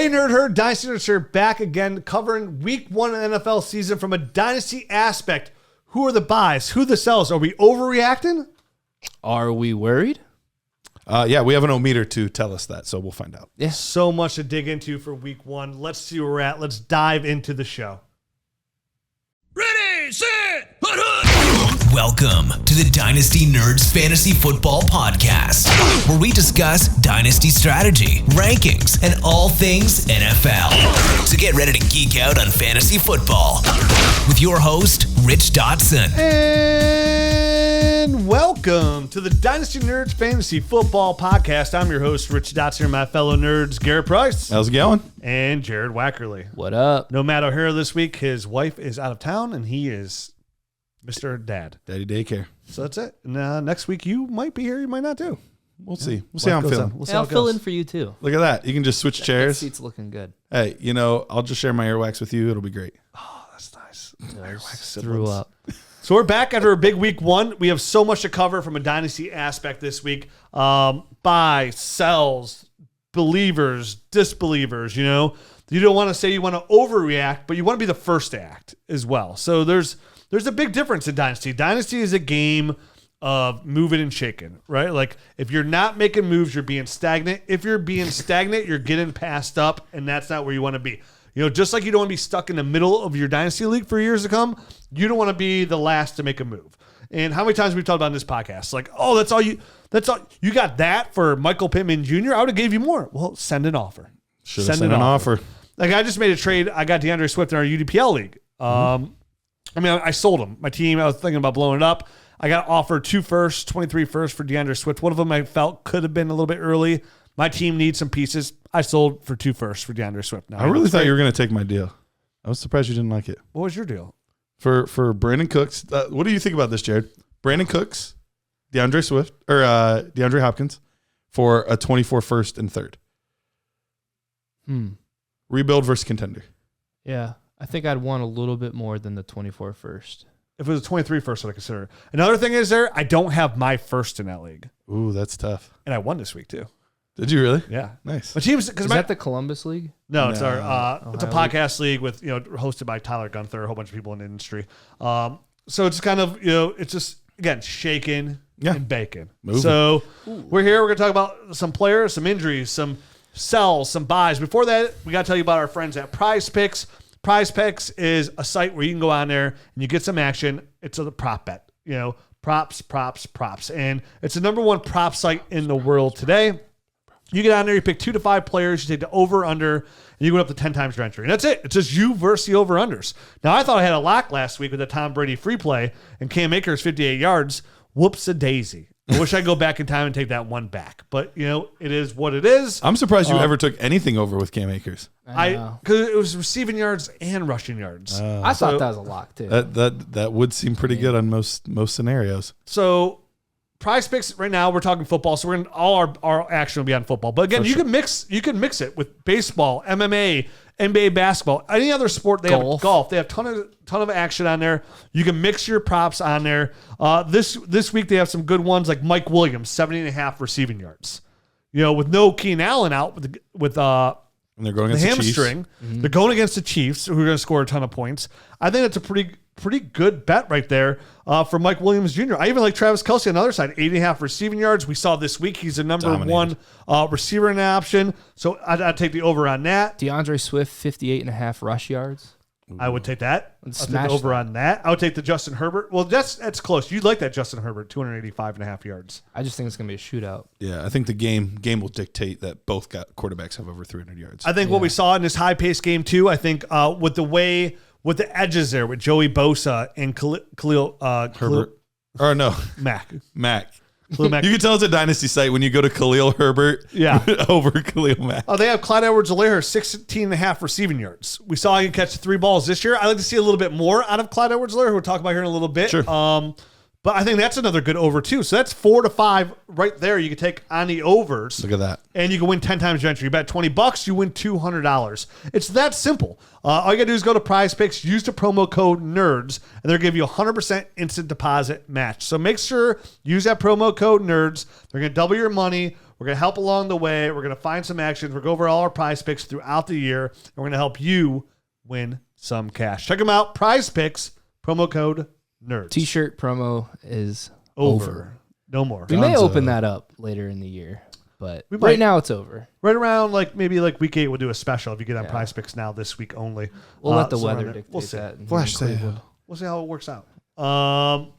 Hey, Nerd Herd, Dynasty Nerds here, back again, covering Week 1 of the NFL season from a Dynasty aspect. Who are the buys? Who are the sells? Are we overreacting? Are we worried? Yeah, we have an O-meter to tell us that, so we'll find out. Yeah. So much to dig into for Week 1. Let's see where we're at. Let's dive into the show. Ready, set, hut, hut. Welcome to the Dynasty Nerds Fantasy Football Podcast, where we discuss Dynasty strategy, rankings, and all things NFL. So get ready to geek out on fantasy football with your host, Rich Dotson. And welcome to the Dynasty Nerds Fantasy Football Podcast. I'm your host, Rich Dotson, and my fellow nerds, Garret Price. How's it going? And Jared Wackerly. What up? No Matt O'Hara this week. His wife is out of town, and he is Mr. Dad. Daddy daycare. So that's it. And next week, you might be here, you might not do. We'll see. We'll see how I'm feeling. We'll see Hey, how I'll it fill goes. in for you too. Look at that. You can just switch That chairs. seat's looking good. Hey, I'll just share my earwax with you. It'll be great. Oh, that's nice. Threw up. So we're back after a big Week 1. We have so much to cover from a Dynasty aspect this week. Buy, sells, believers, disbelievers, You don't want to say you want to overreact, but you want to be the first to act as well. So there's a big difference in Dynasty. Dynasty is a game of moving and shaking, right? Like if you're not making moves, you're being stagnant. If you're being stagnant, you're getting passed up, and that's not where you want to be. Just like you don't want to be stuck in the middle of your Dynasty league for years to come, you don't want to be the last to make a move. And how many times we've talked about in this podcast, like, oh, that's all you got that for Michael Pittman Jr. I would have gave you more. Well, send an offer. Should have sent an offer. Like I just made a trade. I got DeAndre Swift in our UDPL league. I sold him. My team, I was thinking about blowing it up. I got offered 2 firsts, 23 firsts for DeAndre Swift. One of them I felt could have been a little bit early. My team needs some pieces. I sold for 2 firsts for DeAndre Swift. Now, I really thought you were going to take my deal. I was surprised you didn't like it. What was your deal? For Brandon Cooks, what do you think about this, Jared? Brandon Cooks, DeAndre Swift, or DeAndre Hopkins for a 24 first and third. Rebuild versus contender. Yeah. I think I'd want a little bit more than the 24 first. If it was a 23 first, I'd consider it. Another thing is I don't have my first in that league. Ooh, that's tough. And I won this week too. Did you really? Yeah. Nice. My team's Is that the Columbus League? No, it's our it's a Ohio podcast league with hosted by Tyler Gunther, a whole bunch of people in the industry. So it's kind of it's just again shaking and baking. Moving. So we're here. We're gonna talk about some players, some injuries, some sells, some buys. Before that, we gotta tell you about our friends at Prize Picks. Prize Picks is a site where you can go on there and you get some action. It's a prop bet. Props, and it's the #1 prop site in the world today. You get on there, you pick 2 to 5 players, you take the over/under, and you go up to 10 times your entry. And that's it. It's just you versus the over/unders. Now, I thought I had a lock last week with the Tom Brady free play and Cam Akers 58 yards. Whoops-a-daisy. I wish I'd go back in time and take that one back. But, it is what it is. I'm surprised you ever took anything over with Cam Akers. Because it was receiving yards and rushing yards. I thought that was a lock too. That would seem pretty good on most scenarios. So Prize Picks right now we're talking football, so we're gonna all our action will be on football. But again, you can mix it with baseball, MMA, NBA basketball, any other sport. They have golf. They have ton of action on there. You can mix your props on there. This week they have some good ones like Mike Williams, 70.5 receiving yards. With no Keenan Allen out with And they're going the against the hamstring. Chiefs. They're going against the Chiefs, who are going to score a ton of points. I think that's a pretty good bet right there for Mike Williams Jr. I even like Travis Kelce on the other side, 8.5 receiving yards. We saw this week he's the #1 receiver in the option. So I'd take the over on that. DeAndre Swift, 58.5 rush yards. I would take that. I'll take Smash the over on that. I would take the Justin Herbert. Well, that's close. You'd like that Justin Herbert, 285.5 yards. I just think it's going to be a shootout. Yeah, I think the game will dictate that both quarterbacks have over 300 yards. I think what we saw in this high-paced game, too, I think with the edges there, with Joey Bosa and Khalil Herbert. Or no. Mac. You can tell it's a dynasty site when you go to Khalil Herbert over Khalil Mack. Oh, they have Clyde Edwards-Helaire, 16.5 receiving yards. We saw he can catch 3 balls this year. I'd like to see a little bit more out of Clyde Edwards-Helaire, who we'll talk about here in a little bit. Sure. But I think that's another good over, too. So that's 4 to 5 right there. You can take on the overs. Look at that. And you can win 10 times your entry. You bet $20, you win $200. It's that simple. All you got to do is go to Prize Picks, use the promo code NERDS, and they'll give you a 100% instant deposit match. So make sure, use that promo code NERDS. They're going to double your money We're going to help along the way. We're going to find some actions. We're going to go over all our prize picks throughout the year. And we're going to help you win some cash. Check them out. Prize Picks, promo code NERDS. T-shirt promo is over. No more. We may open that up later in the year, but right now it's over. Right around maybe week 8, we'll do a special if you get on Prize Picks now this week only. We'll let the weather dictate we'll see. that. Flash sale. We'll see how it works out. So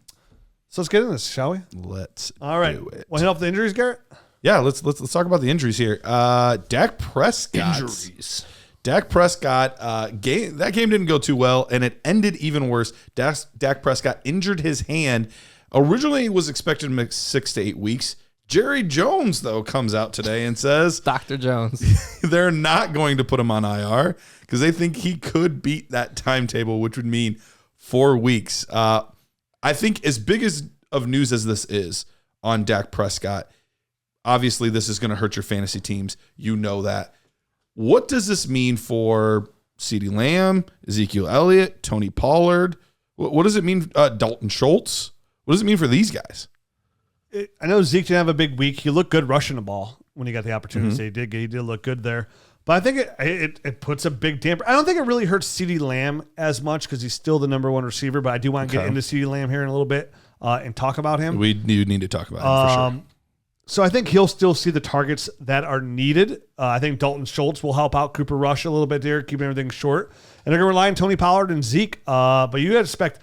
let's get into this, shall we? Let's All right. do it. Want to hit off the injuries, Garrett? Yeah, let's talk about the injuries here. Dak Prescott. Injuries. Dak Prescott, that game didn't go too well, and it ended even worse. Dak Prescott injured his hand. Originally, was expected to miss 6 to 8 weeks. Jerry Jones, though, comes out today and says Dr. Jones. they're not going to put him on IR because they think he could beat that timetable, which would mean 4 weeks. I think as big of news as this is on Dak Prescott, obviously this is going to hurt your fantasy teams. You know that. What does this mean for CeeDee Lamb, Ezekiel Elliott, Tony Pollard? What does it mean, Dalton Schultz? What does it mean for these guys? I know Zeke didn't have a big week. He looked good rushing the ball when he got the opportunity. Mm-hmm. He did look good there. But I think it puts a big damper. I don't think it really hurts CeeDee Lamb as much because he's still the number 1 receiver, but I do want to get into CeeDee Lamb here in a little bit and talk about him. We do need to talk about him for sure. So I think he'll still see the targets that are needed. I think Dalton Schultz will help out Cooper Rush a little bit there, keeping everything short. And they're going to rely on Tony Pollard and Zeke. But you got to expect,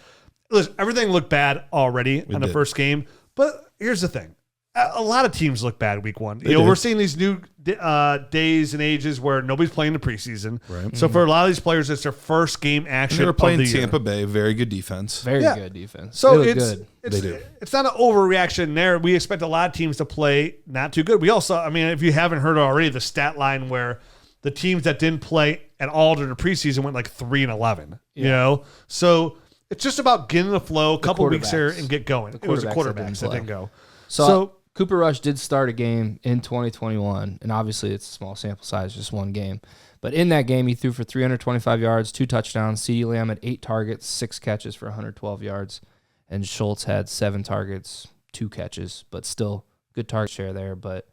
listen, everything looked bad already on the first game. But here's the thing. A lot of teams look bad week 1. We're seeing these new days and ages where nobody's playing the preseason. Right. So for a lot of these players, it's their first game action. They were playing of the Tampa year. Bay, very good defense. Very good defense. So they look it's good. They do. It's not an overreaction there. We expect a lot of teams to play not too good. We also, I mean, if you haven't heard already, the stat line where the teams that didn't play at all during the preseason went 3-11. You know, so it's just about getting the flow, a couple weeks here, and get going. It was the quarterbacks that didn't go. So Cooper Rush did start a game in 2021, and obviously it's a small sample size, just one game. But in that game, he threw for 325 yards, 2 touchdowns. CeeDee Lamb had 8 targets, 6 catches for 112 yards. And Schultz had 7 targets, 2 catches, but still good target share there. But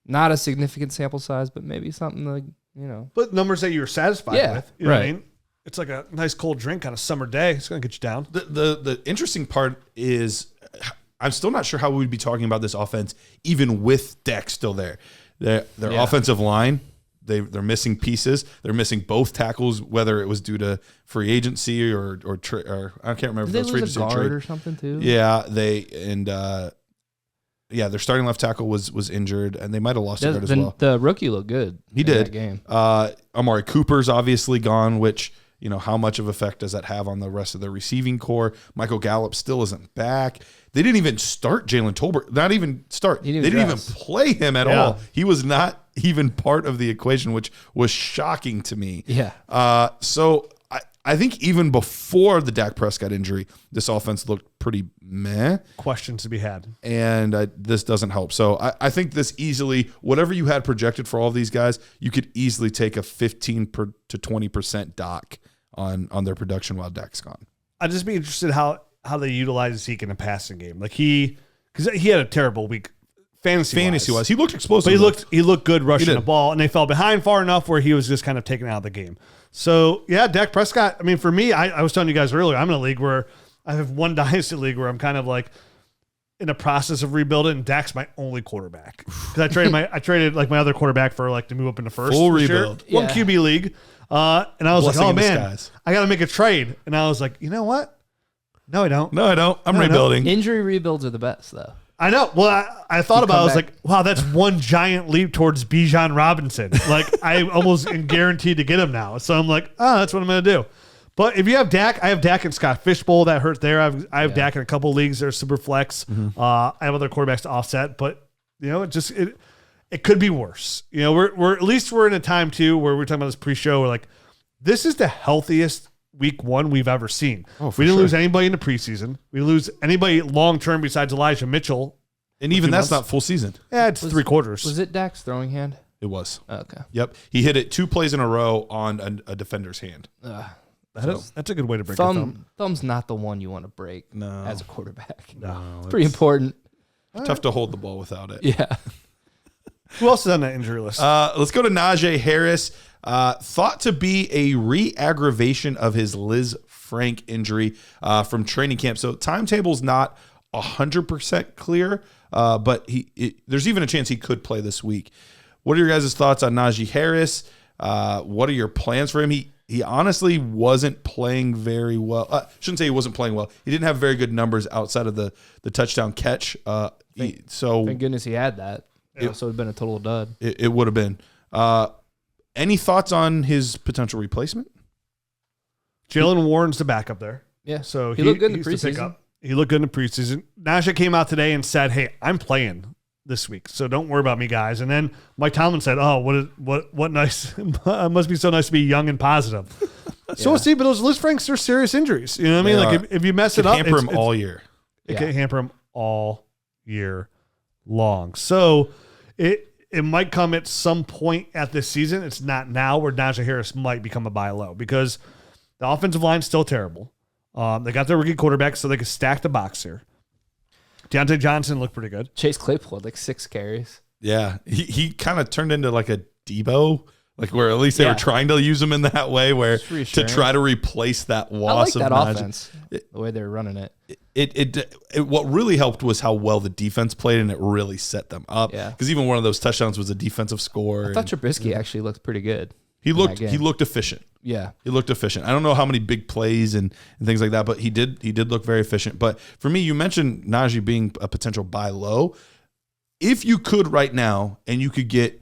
not a significant sample size, but maybe something But numbers that you're satisfied with. You know what I mean? It's like a nice cold drink on a summer day. It's going to get you down. The interesting part is I'm still not sure how we would be talking about this offense even with Dak still there. Their offensive line, they're missing pieces. They're missing both tackles, whether it was due to free agency or I can't remember if it was free agency or trade or something too. Yeah, their starting left tackle was injured, and they might have lost a guard as well. The rookie looked good. He did. That game. Amari Cooper's obviously gone, which how much of effect does that have on the rest of the receiving core? Michael Gallup still isn't back. They didn't even start Jalen Tolbert. Not even start. They didn't even play him at all. He was not even part of the equation, which was shocking to me. Yeah. So I think even before the Dak Prescott injury, this offense looked pretty meh. Questions to be had. And this doesn't help. So I think this easily, whatever you had projected for all of these guys, you could easily take a 15 to 20% dock on their production while Dak's gone. I'd just be interested how they utilize Zeke in the passing game. Because he had a terrible week fantasy-wise. He looked explosive. But he looked good rushing the ball, and they fell behind far enough where he was just kind of taken out of the game. So, yeah, Dak Prescott, I mean, for me, I was telling you guys earlier, I'm in a league where I have one dynasty league where I'm kind of in the process of rebuilding, and Dak's my only quarterback. Because I traded my other quarterback for to move up into first. Full rebuild. One QB league. And I was Blessing like, oh, in man, disguise. I got to make a trade. And I was like, you know what? No, I don't. I'm rebuilding. Injury rebuilds are the best, though. I know. Well, I thought about it. I was like, wow, that's one giant leap towards Bijan Robinson. I almost am guaranteed to get him now. So I'm like, oh, that's what I'm going to do. But if you have Dak, I have Dak and Scott Fishbowl. That hurt there. I have Dak in a couple leagues. They're super flex. Mm-hmm. I have other quarterbacks to offset. But, it could be worse. We're at least we're in a time, too, where we're talking about this pre-show. We're like, this is the healthiest week 1 we've ever seen. We didn't lose anybody in the preseason. We didn't lose anybody long term besides Elijah Mitchell. And even that's not full season. Yeah, it's 3 quarters. Was it Dak's throwing hand? It was. Okay. Yep. He hit it 2 plays in a row on a defender's hand. That's a good way to break a thumb. Thumb's not the one you want to break No. as a quarterback. No, it's pretty important. Tough to hold the ball without it. Yeah. Who else is on that injury list? Let's go to Najee Harris. Thought to be a re-aggravation of his Liz Frank injury from training camp. So timetable's not 100% clear, but there's even a chance he could play this week. What are your guys' thoughts on Najee Harris? What are your plans for him? He honestly wasn't playing very well. Shouldn't say he wasn't playing well. He didn't have very good numbers outside of the touchdown catch. Thank goodness he had that. So it would have been a total dud. It would have been. Any thoughts on his potential replacement? Jalen Warren's the backup there. Yeah. So he looked good in he's the the preseason. pickup. He looked good in the preseason. Najee came out today and said, "Hey, I'm playing this week, so don't worry about me, guys." And then Mike Tomlin said, "Oh, what nice! It must be so nice to be young and positive." So we'll see. But those Liz Franks are serious injuries. You know what I mean? Like if you mess it up, hamper him all year. It can hamper him all year long. So it might come at some point at this season. It's not now where Najee Harris might become a buy low because the offensive line's still terrible. They got their rookie quarterback, so they could stack the box here. Deontay Johnson looked pretty good. Chase Claypool had like 6 carries. Yeah, he kind of turned into like a Debo, like where at least they were trying to use him in that way, where to try to replace that loss I like of that Najee. offense, the way they're running it. It what really helped was how well the defense played, and it really set them up. Yeah. Because even one of those touchdowns was a defensive score. I thought Trubisky actually looked pretty good. He looked efficient. Yeah. He looked efficient. I don't know how many big plays and things like that, but he did look very efficient. But for me, you mentioned Najee being a potential buy low. If you could right now and you could get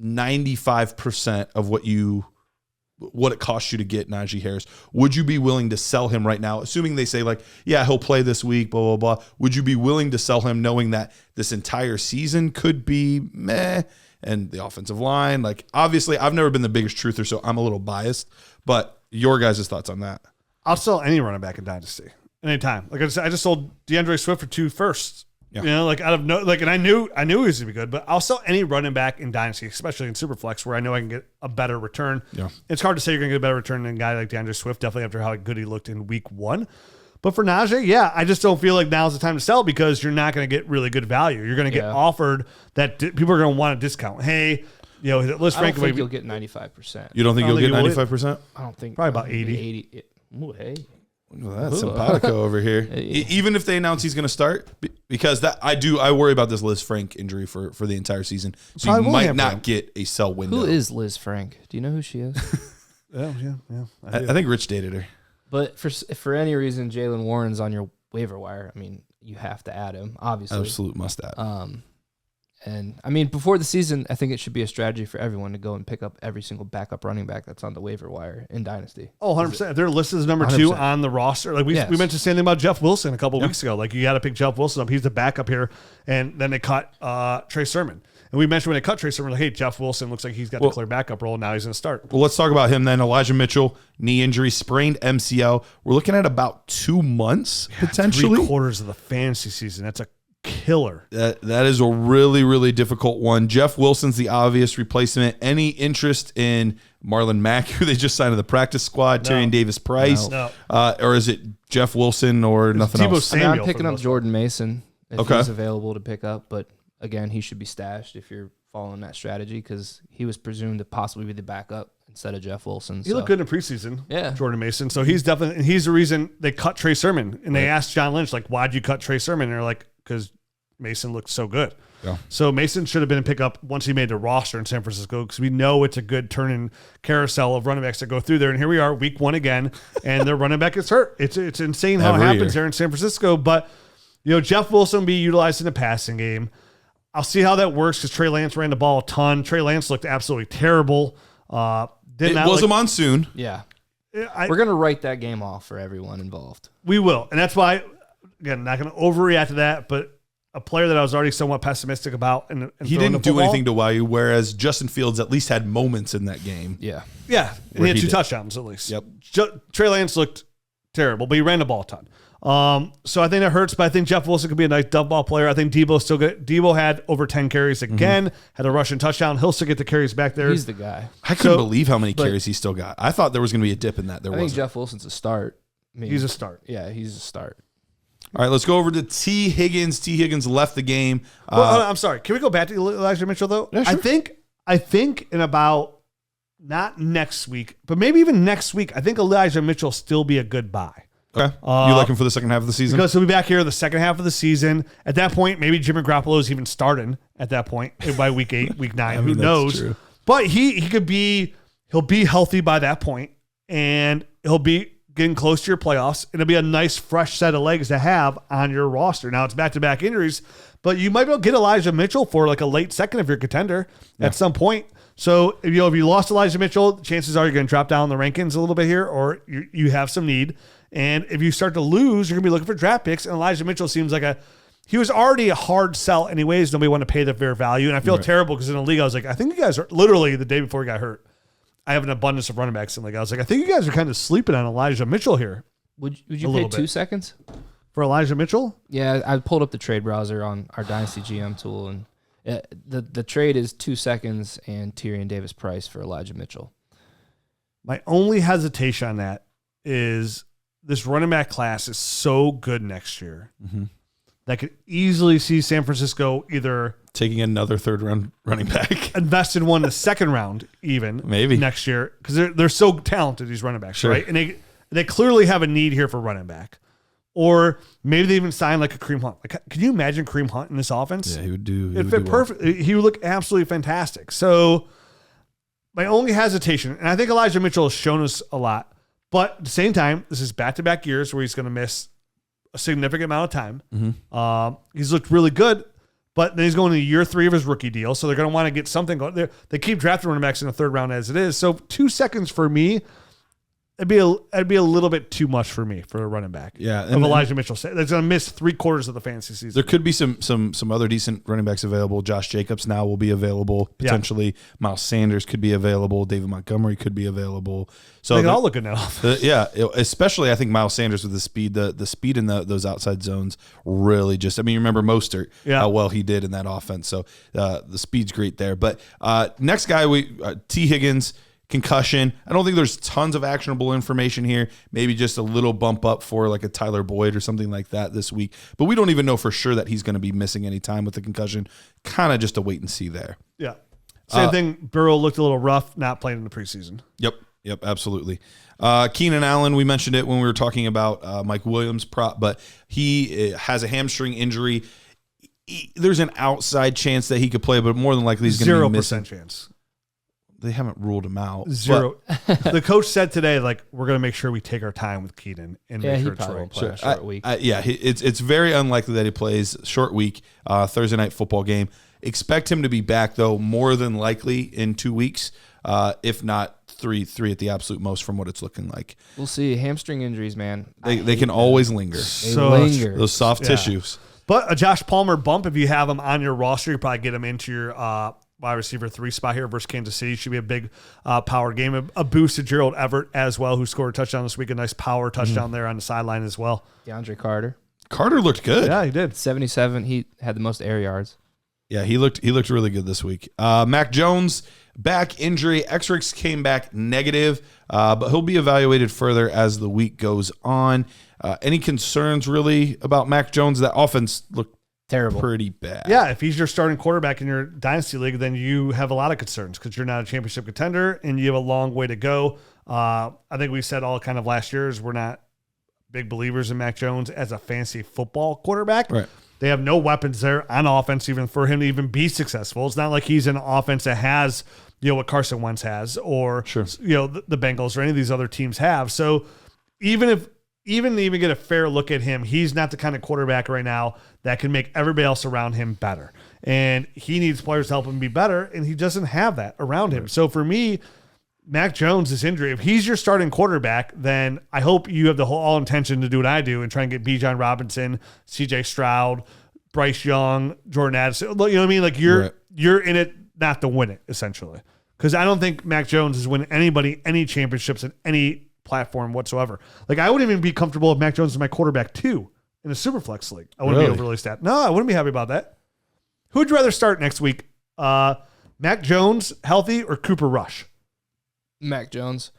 95% of what it costs you to get Najee Harris, would you be willing to sell him right now? Assuming they say like, yeah, he'll play this week, blah, blah, blah. Would you be willing to sell him knowing that this entire season could be meh? And the offensive line, like obviously I've never been the biggest truther, so I'm a little biased, but your guys' thoughts on that? I'll sell any running back in Dynasty anytime. Like I just sold DeAndre Swift for 2 firsts. Yeah. You know, like out of no, like, and I knew he was gonna be good, but I'll sell any running back in Dynasty, especially in Superflex, where I know I can get a better return. Yeah. It's hard to say you're gonna get a better return than a guy like DeAndre Swift, definitely after how good he looked in week 1. But for Najee, yeah, I just don't feel like now's the time to sell because you're not going to get really good value. You're going to get offered that people are going to want a discount. Hey, you know, Liz Frank. I don't think you'll get 95%. You don't think you'll get 95%? I don't think. Probably about 80. 80. Ooh, hey. Well, that's simpatico over here. Even if they announce he's going to start, because I worry about this Liz Frank injury for the entire season. So you might not get a sell window. Who is Liz Frank? Do you know who she is? Yeah. I think Rich dated her. But for any reason, Jalen Warren's on your waiver wire. I mean, you have to add him, obviously. Absolute must add. And I mean, before the season, I think it should be a strategy for everyone to go and pick up every single backup running back that's on the waiver wire in Dynasty. Oh, 100%. They're listed as number 2 on the roster. Like we mentioned the same thing about Jeff Wilson a couple weeks ago. Like you got to pick Jeff Wilson up. He's the backup here. And then they cut Trey Sermon. And we mentioned when they cut Trey Sermon, like, hey, Jeff Wilson looks like he's got the clear backup role. Now he's going to start. Well, let's talk about him then. Elijah Mitchell, knee injury, sprained MCL. We're looking at about 2 months potentially. 3/4 of the fantasy season. That's a killer. That is a really, really difficult one. Jeff Wilson's the obvious replacement. Any interest in Marlon Mack, who they just signed to the practice squad, Tyrion Davis-Price? No. Or is it Jeff Wilson or nothing Tebow else? Samuel I'm picking up Jordan Mason if Okay. he's available to pick up, but again, he should be stashed if you're following that strategy because he was presumed to possibly be the backup instead of Jeff Wilson. He looked good in the preseason, Yeah. Jordan Mason. So he's definitely, and he's the reason they cut Trey Sermon. And they asked John Lynch, like, why'd you cut Trey Sermon? And they're like, because Mason looked so good. Yeah. So Mason should have been a pickup once he made the roster in San Francisco because we know it's a good turn-in carousel of running backs that go through there. And here we are, week 1 again, and their running back is hurt. It's insane how it happens there in San Francisco. But, you know, Jeff Wilson will be utilized in the passing game. I'll see how that works because Trey Lance ran the ball a ton. Trey Lance looked absolutely terrible. It was a monsoon. Yeah. We're going to write that game off for everyone involved. We will. And that's why, again, not going to overreact to that, but a player that I was already somewhat pessimistic about. And he didn't do anything to wow you, whereas Justin Fields at least had moments in that game. Yeah. Yeah. And he had 2 touchdowns at least. Yep. Trey Lance looked terrible, but he ran the ball a ton. So I think that hurts, but I think Jeff Wilson could be a nice dump ball player. I think Debo's still good. Debo had over 10 carries again, had a rushing touchdown. He'll still get the carries back there. He's the guy. I couldn't believe how many carries he still got. I thought there was going to be a dip in that. I think Jeff Wilson's a start. He's a start. Yeah, he's a start. All right, let's go over to T. Higgins. T. Higgins left the game. Well, I'm sorry. Can we go back to Elijah Mitchell though? Yeah, sure. I think in about not next week, but maybe even next week, I think Elijah Mitchell will still be a good buy. Okay. You like him for the second half of the season? Because he'll be back here the second half of the season. At that point, maybe Jimmy Garoppolo's even starting at that point by week 8, week 9. Who knows? True. But he'll be healthy by that point, and he'll be getting close to your playoffs. It'll be a nice fresh set of legs to have on your roster. Now it's back-to-back injuries, but you might be able to get Elijah Mitchell for like a late second if you're a contender at some point. So if you lost Elijah Mitchell, chances are you're going to drop down the rankings a little bit here, or you have some need. And if you start to lose, you're going to be looking for draft picks. And Elijah Mitchell seems like he was already a hard sell anyways. Nobody wanted to pay the fair value. And I feel terrible because in the league, I was like, I think you guys are literally the day before he got hurt. I have an abundance of running backs in the league. I was like, I think you guys are kind of sleeping on Elijah Mitchell here. Would you pay 2 seconds? For Elijah Mitchell? Yeah, I pulled up the trade browser on our Dynasty GM tool, and the trade is 2 seconds and Tyrion Davis Price for Elijah Mitchell. My only hesitation on that is this running back class is so good next year that I could easily see San Francisco either taking another third-round running back, invest in one in the second round even maybe next year because they're so talented, these running backs, right? And they clearly have a need here for running back. Or maybe they even sign like a Kareem Hunt. Like, can you imagine Kareem Hunt in this offense? Yeah, he would do. It fit perfect. He would look absolutely fantastic. So my only hesitation, and I think Elijah Mitchell has shown us a lot, but at the same time, this is back-to-back years where he's going to miss a significant amount of time. He's looked really good, but then he's going to year 3 of his rookie deal, so they're going to want to get something going. They keep drafting running backs in the third round as it is. So 2 seconds for me, it'd be a little bit too much for me for a running back. Yeah, of Elijah Mitchell. That's going to miss 3/4 of the fantasy season. There could be some other decent running backs available. Josh Jacobs now will be available potentially. Yeah. Miles Sanders could be available. David Montgomery could be available. So they can all look good now. Especially I think Miles Sanders with the speed in those outside zones really just. I mean, you remember Mostert how well he did in that offense. So the speed's great there. But next guy T. Higgins. Concussion. I don't think there's tons of actionable information here. Maybe just a little bump up for like a Tyler Boyd or something like that this week. But we don't even know for sure that he's going to be missing any time with the concussion. Kind of just a wait and see there. Yeah. Same thing. Burrow looked a little rough, not playing in the preseason. Yep, absolutely. Keenan Allen, we mentioned it when we were talking about Mike Williams prop, but he has a hamstring injury. There's an outside chance that he could play, but more than likely he's going to be missing. 0% chance. They haven't ruled him out. 0. The coach said today, like, we're going to make sure we take our time with Keenan and make sure it's right. Play a short week. It's very unlikely that he plays short week, Thursday night football game. Expect him to be back, though, more than likely in 2 weeks, if not three at the absolute most from what it's looking like. We'll see. Hamstring injuries, man. They can always linger. Linger. Those soft tissues. But a Josh Palmer bump, if you have him on your roster, you probably get him into your wide receiver 3 spot here versus Kansas City. Should be a big power game. A boost to Gerald Everett as well, who scored a touchdown this week. A nice power touchdown there on the sideline as well. DeAndre Carter. Carter looked good. Yeah, he did. 77. He had the most air yards. Yeah, he looked really good this week. Mac Jones, back injury. X-rays came back negative, but he'll be evaluated further as the week goes on. Any concerns really about Mac Jones? That offense looked terrible, pretty bad. Yeah, if he's your starting quarterback in your dynasty league, then you have a lot of concerns because you're not a championship contender and you have a long way to go. I think we said all kind of last year is we're not big believers in Mac Jones as a fantasy football quarterback. Right. They have no weapons there on offense even for him to even be successful. It's not like he's an offense that has, what Carson Wentz has or, the Bengals or any of these other teams have. So even get a fair look at him, he's not the kind of quarterback right now that can make everybody else around him better. And he needs players to help him be better, and he doesn't have that around him. So for me, Mac Jones' injury, if he's your starting quarterback, then I hope you have the all intention to do what I do and try and get Bijan Robinson, CJ Stroud, Bryce Young, Jordan Addison. You know what I mean? Like you're in it not to win it, essentially. Because I don't think Mac Jones is winning anybody any championships in any platform whatsoever. Like I wouldn't even be comfortable if Mac Jones is my quarterback 2 in a Superflex league. I wouldn't be overly stacked. No, I wouldn't be happy about that. Who would you rather start next week? Mac Jones healthy or Cooper Rush? Mac Jones.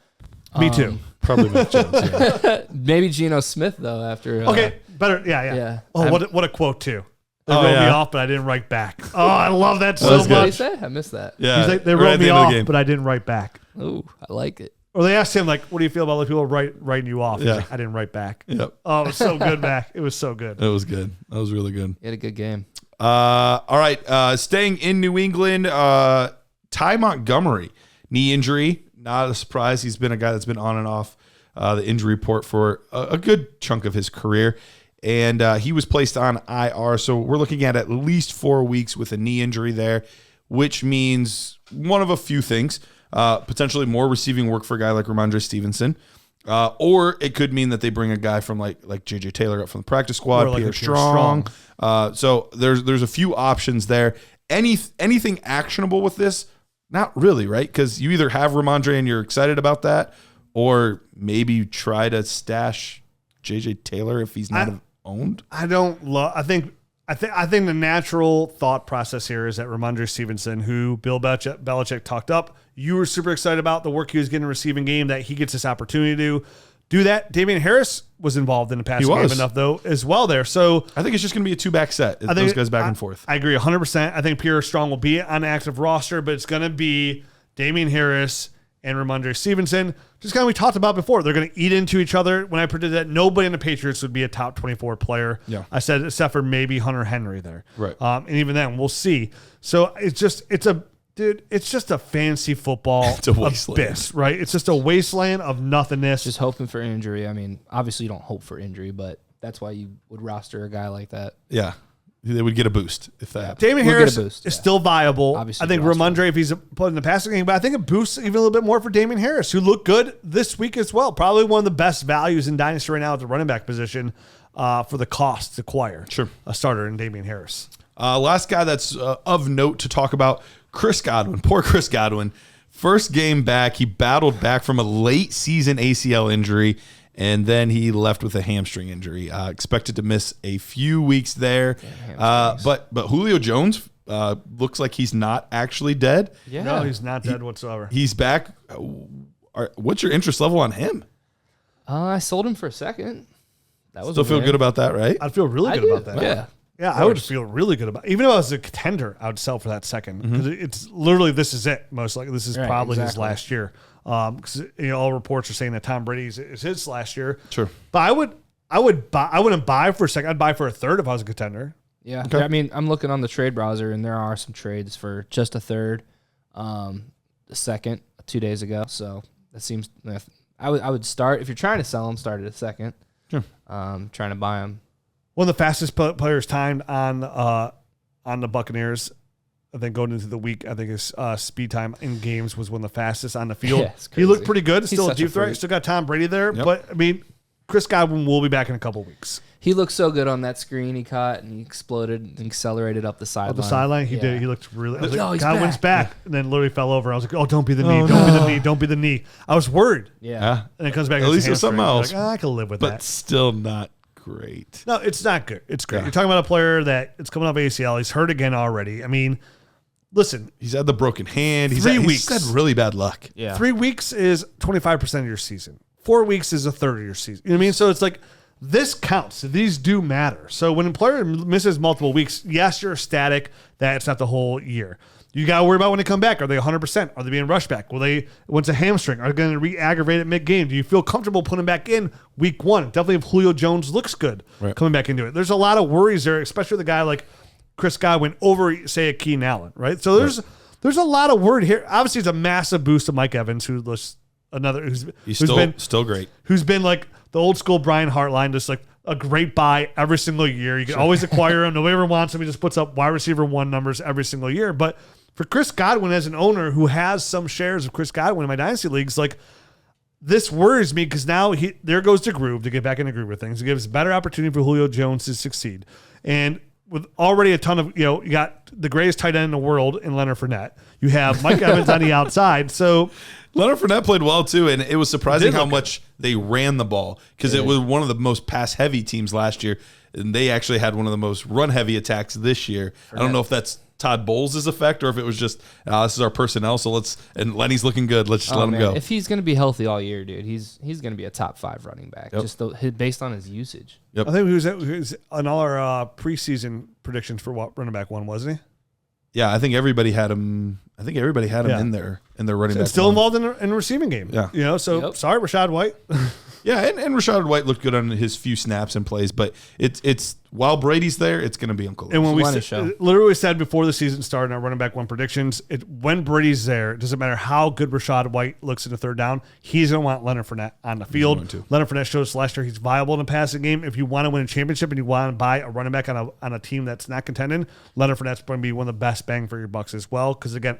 Me too. Probably Mac Jones. Yeah. Maybe Geno Smith though. After okay, Better, yeah. Yeah. Oh, what a quote too. They Oh, wrote me yeah. off, but I didn't write back. Oh, I love that so What did he much. say? I missed that. Yeah, He's like, they right wrote at the me end of the off, game. but I didn't write back. Ooh, I like it. Or they asked him, like, what do you feel about other people writing you off? He's Yeah. like, I didn't write back. Yep. Oh, it was so good back. It was so good. That was good. That was really good. He had a good game. All right. Staying in New England, Ty Montgomery, knee injury. Not a surprise. He's been a guy that's been on and off the injury report for a good chunk of his career. And he was placed on IR. So we're looking at least 4 weeks with a knee injury there, which means one of a few things. Potentially more receiving work for a guy like Ramondre Stevenson. Or it could mean that they bring a guy from like JJ Taylor up from the practice squad, Or like Pierre a Pierre Strong. So there's a few options there. Anything actionable with this? Not really, right? Because you either have Ramondre and you're excited about that, or maybe try to stash JJ Taylor if he's not owned. I don't love. I think the natural thought process here is that Ramondre Stevenson, who Bill Belichick talked up, you were super excited about the work he was getting in the receiving game, that he gets this opportunity to do that. Damian Harris was involved in the passing game enough, though, as well there. So I think it's just going to be a 2-back set. Those guys back and forth. I agree 100%. I think Pierre Strong will be on the active roster, but it's going to be Damian Harris and Ramondre Stevenson. Just kind of we talked about before. They're going to eat into each other. When I predicted that nobody in the Patriots would be a top 24 player, I said except for maybe Hunter Henry there. Right. And even then, we'll see. So it's just a fantasy football It's a wasteland. abyss, right? It's just a wasteland of nothingness. Just hoping for injury. I mean, obviously you don't hope for injury, but that's why you would roster a guy like that. Yeah. They would get a boost if that happened. Damian We'll Harris get a boost, is still viable. Obviously I think roster. Ramondre, if he's put in the passing game, but I think it boosts even a little bit more for Damian Harris, who looked good this week as well. Probably one of the best values in Dynasty right now at the running back position for the cost to acquire. Sure. A starter in Damian Harris. Last guy that's of note to talk about, Chris Godwin. Poor Chris Godwin. First game back, he battled back from a late season ACL injury, and then he left with a hamstring injury. Expected to miss a few weeks there. But Julio Jones looks like he's not actually dead. Yeah. No, he's not dead whatsoever. He's back. What's your interest level on him? I sold him for a second. That was Still a feel win. good about that, right? I'd feel really I good do. about that. Yeah. Yeah, I would feel really good about it. Even if I was a contender, I would sell for that second. Because it's literally, this is it. Most likely, this is Right, probably his exactly. last year. Because all reports are saying that Tom Brady's is his last year. Sure. But I wouldn't buy for a second. I'd buy for a third if I was a contender. Yeah. I mean, I'm looking on the trade browser, and there are some trades for just a third, the second 2 days ago. So that seems. I would start if you're trying to sell them. Start at a second. Sure. Trying to buy them. One of the fastest players timed on the Buccaneers, I think going into the week, I think his speed time in games was one of the fastest on the field. Yeah, it's He looked crazy. pretty good. He's Still a such a deep threat. freak. Still got Tom Brady there. Yep. But, I mean, Chris Godwin will be back in a couple weeks. He looked so good on that screen he caught, and he exploded and accelerated up the sideline. Up the sideline, he Yeah. did. He looked really. I was like, Oh, he's Godwin's back. back. And then literally fell over. I was like, oh, don't be the knee. Don't be the knee. Don't be the knee. I was worried. Yeah. And it comes back. At least it was something hamstring. else. Like, I can live with But that. still not great. No, it's not good. It's great. Yeah. You're talking about a player that it's coming off ACL. He's hurt again already. I mean, listen, He's had the broken hand. He's 3 had, weeks. He's had really bad luck. Yeah. 3 weeks is 25% of your season. 4 weeks is a third of your season. You know what I mean? So it's like this counts. These do matter. So when a player misses multiple weeks, yes, you're ecstatic that it's not the whole year. You got to worry about when they come back. Are they 100%? Are they being rushed back? What's a hamstring? Are they going to re-aggravate it mid-game? Do you feel comfortable putting them back in week one? Definitely if Julio Jones looks good coming back into it. There's a lot of worries there, especially with a guy like Chris Godwin over, say, a Keenan Allen, right? So there's a lot of worry here. Obviously, it's a massive boost to Mike Evans, who's Still great. who's been like the old school Brian Hartline, just like a great buy every single year. You can always acquire him. Nobody ever wants him. He just puts up wide receiver 1 numbers every single year. But for Chris Godwin as an owner who has some shares of Chris Godwin in my dynasty leagues, like this worries me because now there goes the groove to get back in the groove with things. It gives better opportunity for Julio Jones to succeed. And with already a ton of, you got the greatest tight end in the world in Leonard Fournette. You have Mike Evans on the outside. So Leonard Fournette played well too, and it was surprising Did how look much they ran the ball because it was one of the most pass-heavy teams last year, and they actually had one of the most run-heavy attacks this year. I don't know if that's Todd Bowles' effect or if it was just this is our personnel. So and Lenny's looking good. Let's just let him go. If he's going to be healthy all year, dude, he's going to be a top 5 running back just based on his usage. I think he was on all our preseason predictions for what running back 1, wasn't he? Yeah, I think everybody had him. in their running back. Still involved in the receiving game. Yeah. Sorry, Rachaad White. Yeah, and Rachaad White looked good on his few snaps and plays, but it's while Brady's there, it's going to be Uncle. And when we literally said before the season started in our running back 1 predictions, when Brady's there, it doesn't matter how good Rachaad White looks in the third down, he's going to want Leonard Fournette on the field. Leonard Fournette showed us last year he's viable in the passing game. If you want to win a championship and you want to buy a running back on a team that's not contending, Leonard Fournette's going to be one of the best bang for your bucks as well because, again,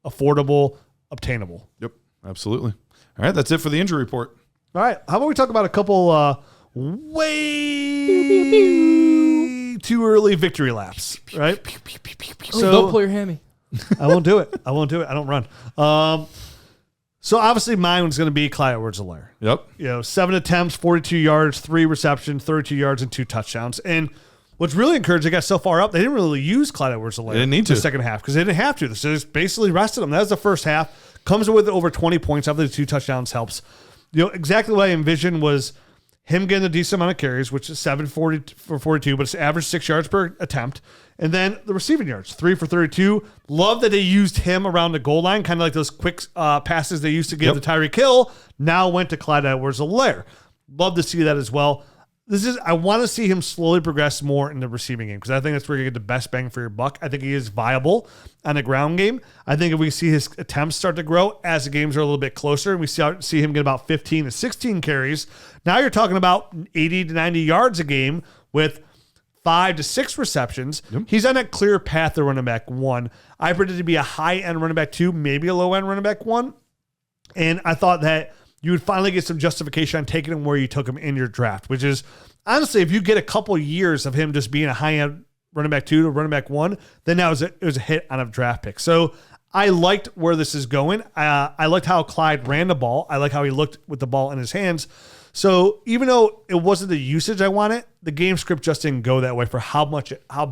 affordable, obtainable. Yep, absolutely. All right, that's it for the injury report. All right, how about we talk about a couple way too early victory laps, right? So don't pull your hammy. I won't do it. I don't run. So obviously mine was going to be Clyde Edwards-Helaire. Yep. 7 attempts, 42 yards, 3 receptions, 32 yards, and 2 touchdowns. And what's really encouraging, they got so far up, they didn't really use Clyde Edwards-Helaire. They didn't need to. The second half because they didn't have to. So they just basically rested him. That was the first half. Comes with over 20 points. Obviously, the 2 touchdowns helps. Exactly what I envisioned was him getting a decent amount of carries, which is 740 for 42, but it's average 6 yards per attempt. And then the receiving yards, 3 for 32. Love that they used him around the goal line, kind of like those quick passes they used to give to Tyreek Hill. Now went to Clyde Edwards-Helaire. Love to see that as well. I want to see him slowly progress more in the receiving game because I think that's where you get the best bang for your buck. I think he is viable on the ground game. I think if we see his attempts start to grow as the games are a little bit closer and we see him get about 15 to 16 carries, now you're talking about 80 to 90 yards a game with 5 to 6 receptions. Yep. He's on that clear path to running back 1. I predicted to be a high-end running back 2, maybe a low-end running back 1. And I thought that you would finally get some justification on taking him where you took him in your draft, which is, honestly, if you get a couple years of him just being a high-end running back 2 to running back 1, then it was a hit on a draft pick. So I liked where this is going. I liked how Clyde ran the ball. I like how he looked with the ball in his hands. So even though it wasn't the usage I wanted, the game script just didn't go that way for how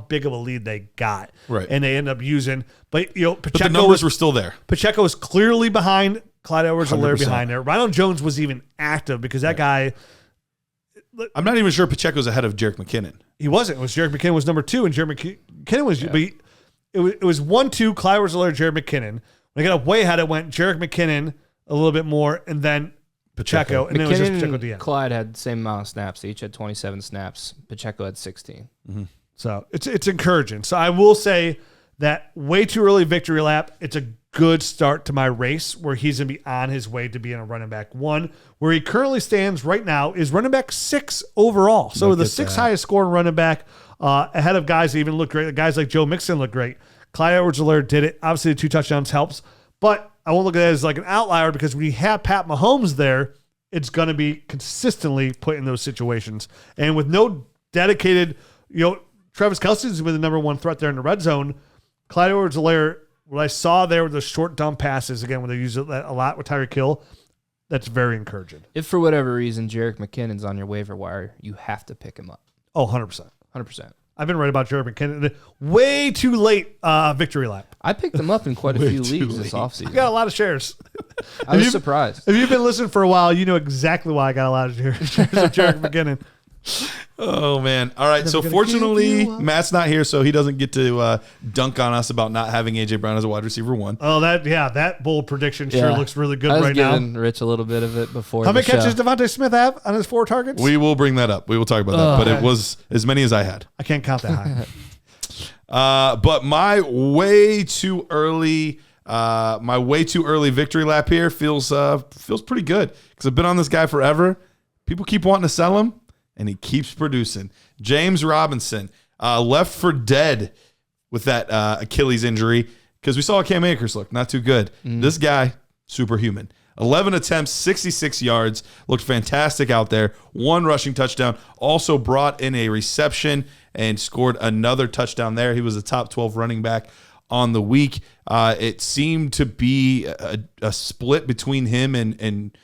big of a lead they got. Right. And they ended up using. But Pacheco, but the numbers were still there. Pacheco was clearly behind Clyde Edwards-Helaire behind there. Ronald Jones was even active because that guy. I'm not even sure Pacheco's ahead of Jerick McKinnon. He wasn't. It was Jerick McKinnon was number 2, and Jerick McKinnon was. Yeah. But it was 1-2. Clyde Edwards-Helaire, Jerick McKinnon. When I got up way ahead, it went Jerick McKinnon a little bit more, and then Pacheco, and then it was just Pacheco at the end. Clyde had the same amount of snaps. They each had 27 snaps. Pacheco had 16. Mm-hmm. So it's encouraging. So I will say that way too early victory lap. It's a good start to my race where he's going to be on his way to being a running back 1. Where he currently stands right now is running back 6 overall. So the 6th highest scoring running back ahead of guys that even look great. Guys like Joe Mixon look great. Clyde Edwards-Helaire did it. Obviously, the 2 touchdowns helps. But I won't look at it as like an outlier because when you have Pat Mahomes there, it's going to be consistently put in those situations. And with no dedicated, Travis Kelce's been the number 1 threat there in the red zone. Clyde Edwards-Helaire, what I saw there with the short dump passes, again, when they use it a lot with Tyreek Hill, that's very encouraging. If for whatever reason Jerick McKinnon's on your waiver wire, you have to pick him up. Oh, 100%. 100%. I've been right about Jerick McKinnon. Way too late victory lap. I picked him up in quite a few leagues this offseason. I got a lot of shares. I was surprised. If you've been listening for a while, you know exactly why I got a lot of shares of Jerick McKinnon. Oh, man. All right. So, fortunately, Matt's not here, so he doesn't get to dunk on us about not having A.J. Brown as a wide receiver 1. Oh, that bold prediction sure looks really good right now. I was giving Rich a little bit of it before. How many catches Devontae Smith have on his 4 targets? We will bring that up. We will talk about that. But it was as many as I had. I can't count that high. But my way too early victory lap here feels pretty good because I've been on this guy forever. People keep wanting to sell him, and he keeps producing. James Robinson left for dead with that Achilles injury because we saw Cam Akers look not too good. This guy, superhuman. 11 attempts, 66 yards, looked fantastic out there. 1 rushing touchdown, also brought in a reception and scored another touchdown there. He was a top 12 running back on the week. It seemed to be a split between him and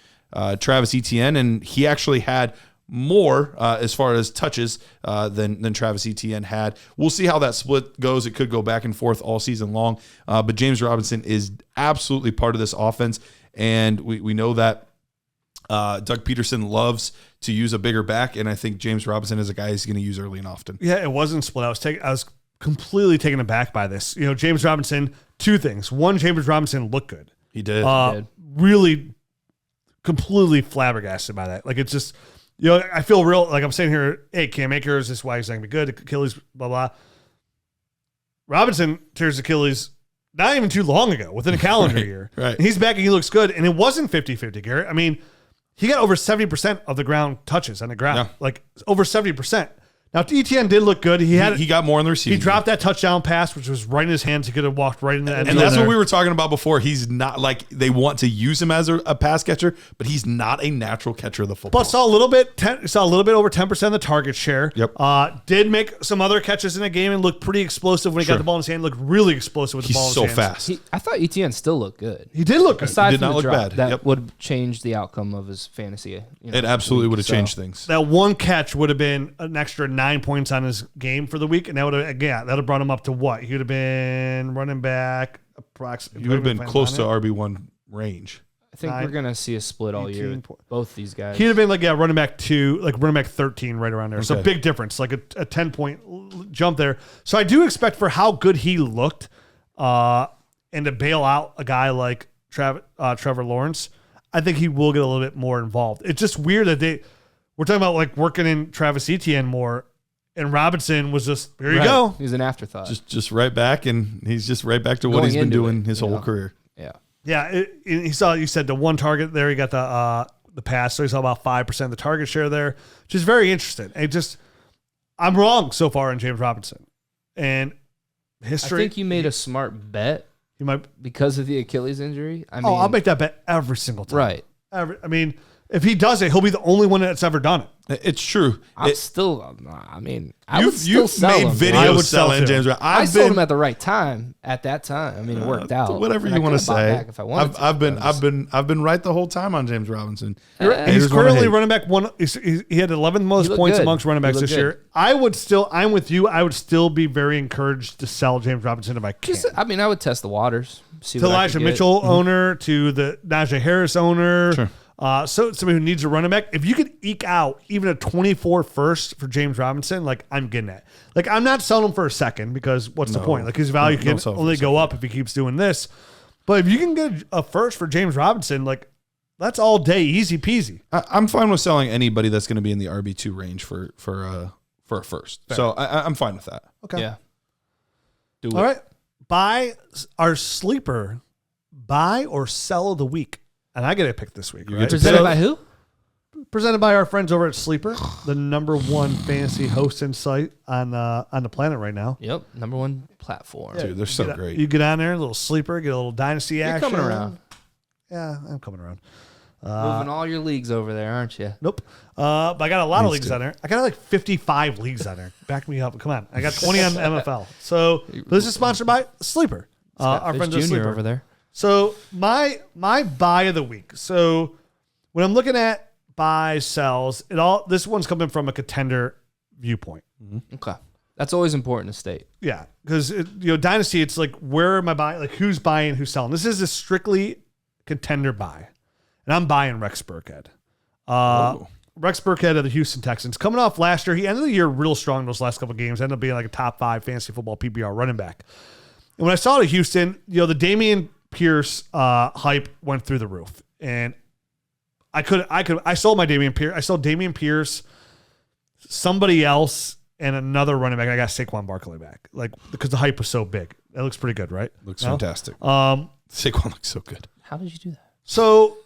Travis Etienne, and he actually had more as far as touches than Travis Etienne had. We'll see how that split goes. It could go back and forth all season long. But James Robinson is absolutely part of this offense. And we know that Doug Peterson loves to use a bigger back. And I think James Robinson is a guy he's going to use early and often. Yeah, it wasn't split. I was completely taken aback by this. James Robinson, two things. One, James Robinson looked good. He did. Really completely flabbergasted by that. Like, it's just, I feel real, like I'm sitting here, hey, Cam Akers, this is why he's not going to be good. Achilles, blah, blah. Robinson tears Achilles not even too long ago, within a calendar year. Right. And he's back and he looks good. And it wasn't 50-50, Garrett. I mean, he got over 70% of the ground touches on the ground. Yeah. Like, over 70%. Now, Etienne did look good. He got more in the receiving. He dropped that touchdown pass, which was right in his hands. He could have walked right in the end zone. And that's there. what we were talking about before. He's not like they want to use him as a pass catcher, but he's not a natural catcher of the football. But saw a little bit over 10% of the target share. Yep. Did make some other catches in the game and looked pretty explosive when he got the ball in his hand. Looked really explosive with the ball in his so hands. fast. I thought Etienne still looked good. He did look good. Aside He did from not the look drop, bad. that Yep. would have changed the outcome of his fantasy. It absolutely would have changed things. That one catch would have been an extra 9 points on his game for the week, and that would have brought him up to what? He would have been running back approximately. He would have been close to RB1 range. I think we're going to see a split all year with both these guys. He'd have been running back 2, like running back 13 right around there. Okay. So big difference, like a 10-point jump there. So I do expect for how good he looked and to bail out a guy like Trevor Lawrence, I think he will get a little bit more involved. It's just weird that we're talking about like working in Travis Etienne more, and Robinson was just, here you go. He's an afterthought. Just right back, and he's just right back to what he's been doing his whole career. Yeah. Yeah, he saw, you said the one target there, he got the pass, so he saw about 5% of the target share there, which is very interesting. I'm wrong so far in James Robinson. And history. I think you made a smart bet you might, because of the Achilles injury. I'll make that bet every single time. Right. If he does it, he'll be the only one that's ever done it. It's true. I would still sell made him. videos I would sell selling too. James Robinson. I sold him at the right time. At that time, it worked out. Whatever And you I want to could've bought say. back if I wanted to, I've but been right the whole time on James Robinson. He's Haters wanna currently hate. running back one. He had 11th most looked points good. amongst running backs He looked this year. I'm with you. I would still be very encouraged to sell James Robinson if I can. I would test the waters. See To what I Elijah could get. Mitchell owner, to the Najee Harris owner. Sure. So somebody who needs a running back, if you could eke out even a 24 first for James Robinson, like I'm getting that. Like I'm not selling him for a second because what's the point? Like his value No can sell for only a go up if he keeps doing this. But if you can get a first for James Robinson, like that's all day, easy peasy. I'm fine with selling anybody that's going to be in the RB2 range for a first. Fair. So I'm fine with that. Okay. Yeah. All right. Buy our sleeper, buy or sell of the week. And I get a pick this week, right? Presented by who? Presented by our friends over at Sleeper, the number one fantasy hosting site on the planet right now. Yep. Number one platform. Dude, they're so great. You get on there, a little Sleeper, get a little Dynasty You're action. coming around. Yeah, I'm coming around. Moving all your leagues over there, aren't you? Nope. But I got a lot of Needs leagues to. on there. I got like 55 leagues on there. Back me up. Come on. I got 20 on MFL. So this is sponsored by Sleeper. Our friends at Junior Sleeper. over there. So my buy of the week. So when I'm looking at buy sells, this one's coming from a contender viewpoint. Okay. That's always important to state. Yeah, because Dynasty, it's like where am I buying? Like who's buying, who's selling? This is a strictly contender buy, and I'm buying Rex Burkhead. Rex Burkhead of the Houston Texans, coming off last year, he ended the year real strong those last couple of games. Ended up being like a top 5 fantasy football PPR running back. And when I saw it at Houston, the Dameon Pierce hype went through the roof, and I sold my Dameon Pierce. I sold Dameon Pierce, somebody else, and another running back. I got Saquon Barkley back, like because the hype was so big. That looks pretty good, right? Looks fantastic. Saquon looks so good. How did you do that? So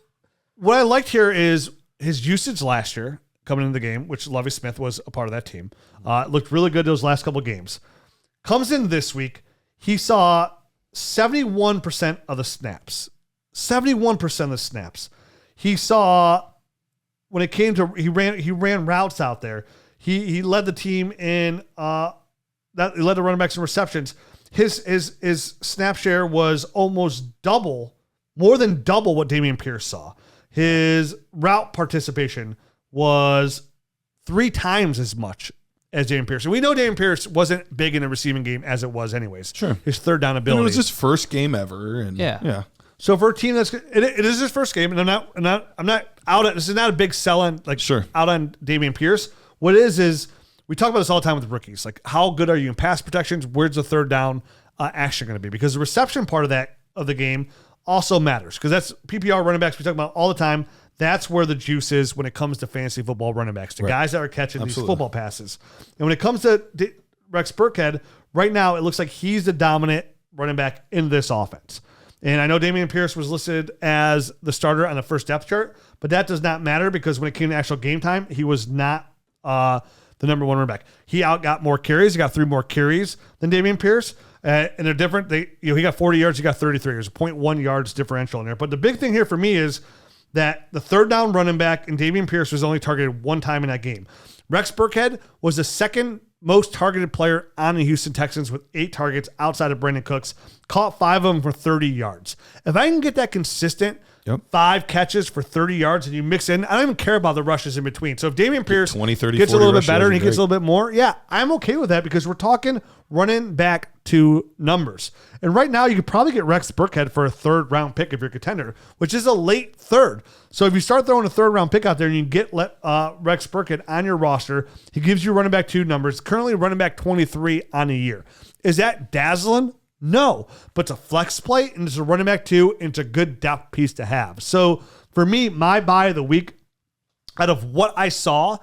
what I liked here is his usage last year coming into the game, which Lovie Smith was a part of that team. Looked really good those last couple of games. Comes in this week, he saw 71% of the snaps. 71% of the snaps. He saw when it came to he ran routes out there. He led the team in he led the running backs in receptions. His snap share was almost more than double what Dameon Pierce saw. His route participation was 3 times as much as Dameon Pierce. And we know Dameon Pierce wasn't big in the receiving game as it was anyways. Sure. His third down And ability. it was his first game ever. And Yeah. So for a team it is his first game, and I'm not out. This is not a big sell on out on Dameon Pierce. What it is we talk about this all the time with rookies. Like, how good are you in pass protections? Where's the third down action going to be? Because the reception part of the game also matters, because that's PPR running backs we talk about all the time. That's where the juice is when it comes to fantasy football running backs, the guys that are catching these football passes. And when it comes to Rex Burkhead, right now it looks like he's the dominant running back in this offense. And I know Dameon Pierce was listed as the starter on the first depth chart, but that does not matter, because when it came to actual game time, he was not the number one running back. He got more carries. He got 3 more carries than Dameon Pierce. And they're different. He got 40 yards. He got 33. There's a 0.1 yards differential in there. But the big thing here for me is that the third down running back and Dameon Pierce was only targeted 1 time in that game. Rex Burkhead was the second most targeted player on the Houston Texans with 8 targets outside of Brandon Cooks, caught 5 of them for 30 yards. If I can get that consistent 5 catches for 30 yards and you mix in, I don't even care about the rushes in between. So if Dameon Pierce 20, 30, gets a little bit rushes, better and he great. gets a little bit more, I'm okay with that, because we're talking running back to numbers. And right now you could probably get Rex Burkhead for a 3rd round pick if you're a contender, which is a late 3rd. So if you start throwing a 3rd round pick out there and you get Rex Burkhead on your roster, he gives you running back 2 numbers, currently running back 23 on the year. Is that dazzling? No, but it's a flex play, and it's a running back 2, and it's a good depth piece to have. So for me, my buy of the week, out of what I saw,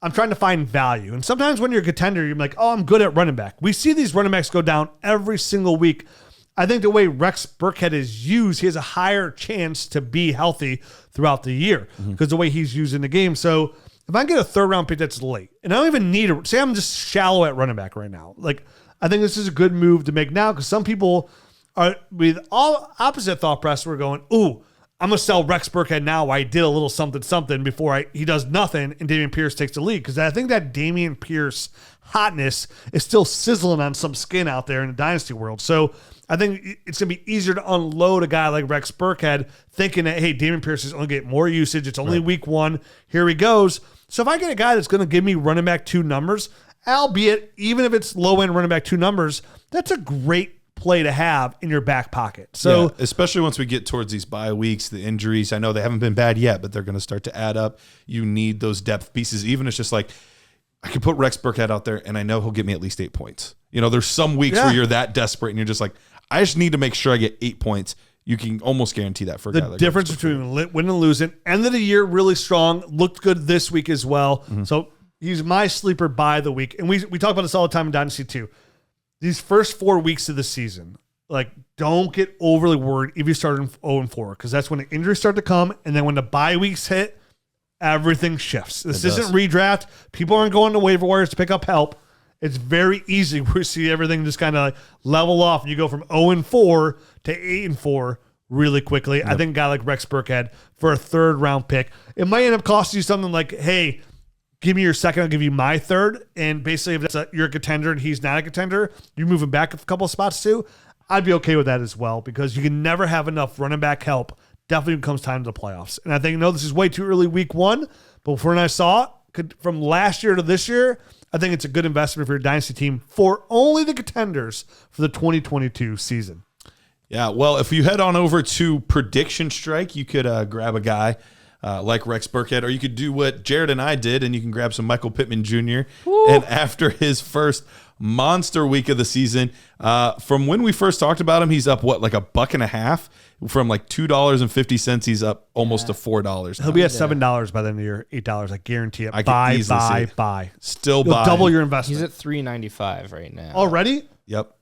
I'm trying to find value. And sometimes when you're a contender, you're like, oh, I'm good at running back. We see these running backs go down every single week. I think the way Rex Burkhead is used, he has a higher chance to be healthy throughout the year because the way he's used in the game. So if I get a 3rd round pick that's late, and I don't even need say I'm just shallow at running back right now. Like, I think this is a good move to make now, because some people are with all opposite thought process. We're going, ooh, I'm going to sell Rex Burkhead now. I did a little something before he does nothing and Dameon Pierce takes the lead, because I think that Dameon Pierce hotness is still sizzling on some skin out there in the Dynasty world. So I think it's going to be easier to unload a guy like Rex Burkhead thinking that, hey, Dameon Pierce is going to get more usage. It's only week 1. Here he goes. So if I get a guy that's going to give me running back 2 numbers, albeit even if it's low-end running back 2 numbers, that's a great play to have in your back pocket. So especially once we get towards these bye weeks, the injuries, I know they haven't been bad yet, but they're going to start to add up. You need those depth pieces. Even it's just like, I can put Rex Burkhead out there and I know he'll get me at least 8 points. There's some weeks where you're that desperate and you're just like, I just need to make sure I get 8 points. You can almost guarantee that for a guy like the difference between win and losing. End of the year, really strong. Looked good this week as well. So he's my sleeper buy of the week. And we talk about this all the time in Dynasty too. These first 4 weeks of the season, like, don't get overly worried if you start in 0-4, because that's when the injuries start to come. And then when the bye weeks hit, everything shifts. This isn't redraft. People aren't going to waiver wires to pick up help. It's very easy. We see everything just kind of like level off, and you go from 0-4 to 8-4 really quickly. I think a guy like Rex Burkhead for a 3rd round pick, it might end up costing you something like, hey, give me your 2nd, I'll give you my 3rd. And basically, if you're a contender and he's not a contender, you move him back a couple of spots too. I'd be okay with that as well, because you can never have enough running back help. Definitely when it comes time to the playoffs. And I think, this is way too early week 1, but from when I saw it, from last year to this year, I think it's a good investment for your Dynasty team for only the contenders for the 2022 season. Yeah, well, if you head on over to Prediction Strike, you could grab a guy like Rex Burkhead, or you could do what Jared and I did, and you can grab some Michael Pittman Jr. Woo. And after his first monster week of the season, from when we first talked about him, he's up, like $1.50? From like $2.50, he's up almost to $4. He'll be at $7 by the end of the year, $8. I guarantee it. Buy. Still You'll buy. double your investment. He's at $3.95 right now. Already? Yep.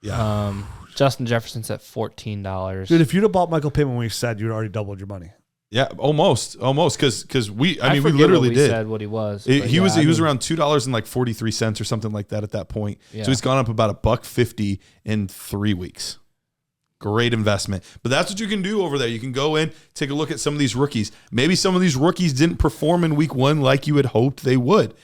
Yeah. Justin Jefferson's at $14. Dude, if you'd have bought Michael Pittman when we said, you'd already doubled your money. Yeah, almost, because we forget literally what we did. Said what he was. He was around $2.43 or something like that at that point. Yeah. So he's gone up about $1.50 in 3 weeks. Great investment. But that's what you can do over there. You can go in, take a look at some of these rookies. Maybe some of these rookies didn't perform in week 1 like you had hoped they would.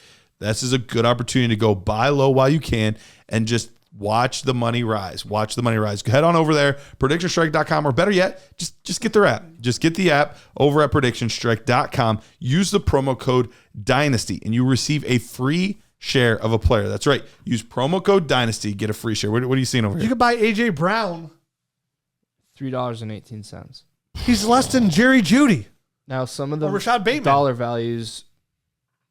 This is a good opportunity to go buy low while you can and just Watch the money rise. Watch the money rise. Head on over there, predictionstrike.com, or better yet, just get their app. Just get the app over at predictionstrike.com. Use the promo code Dynasty, and you receive a free share of a player. That's right. Use promo code Dynasty, get a free share. What are you seeing over You here? could buy A.J. Brown. $3.18. He's less than Jerry Jeudy. Now, some of the Or Rashad Bateman. dollar values,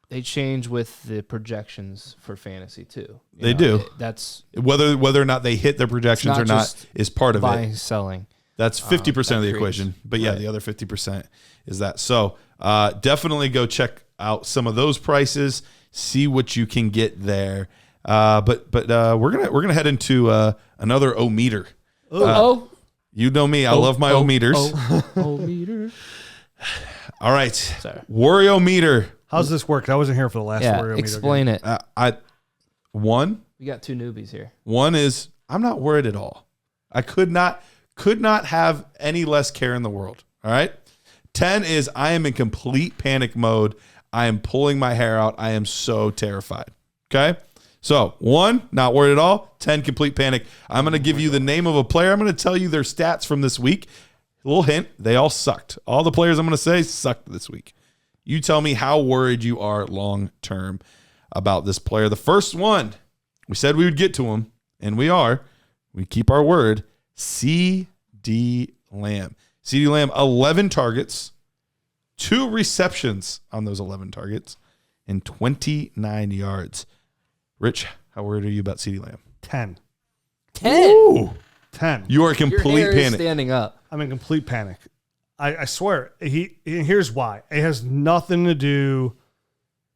they change with the projections for fantasy too. They do. That's Whether or not they hit their projections It's not or not just is part of buying, it. selling. That's 50% of the that creates- equation. But yeah, right. the other 50% is that. So definitely go check out some of those prices, see what you can get there. But we're gonna head into another O-meter. You know me, I love my O-meters. O-meter. All right, Sorry. Wario-meter. How's this work? I wasn't here for the last Yeah, Wario explain it. One We got two newbies here. is I'm not worried at all. I could not have any less care in the world. All right. 10 is I am in complete panic mode. I am pulling my hair out. I am so terrified. Okay. So 1, not worried at all. 10, complete panic. I'm going to give you the name of a player. I'm going to tell you their stats from this week. A little hint, they all sucked. All the players I'm going to say sucked this week. You tell me how worried you are long term about this player. The first one, we said we would get to him, and we are. We keep our word. C.D. Lamb. C.D. Lamb, 11 targets, 2 receptions on those 11 targets, and 29 yards. Rich, how worried are you about C.D. Lamb? 10. 10. Ooh, 10. you are Your complete hair is panic. standing up. I'm in complete panic. I swear. Here's why. It has nothing to do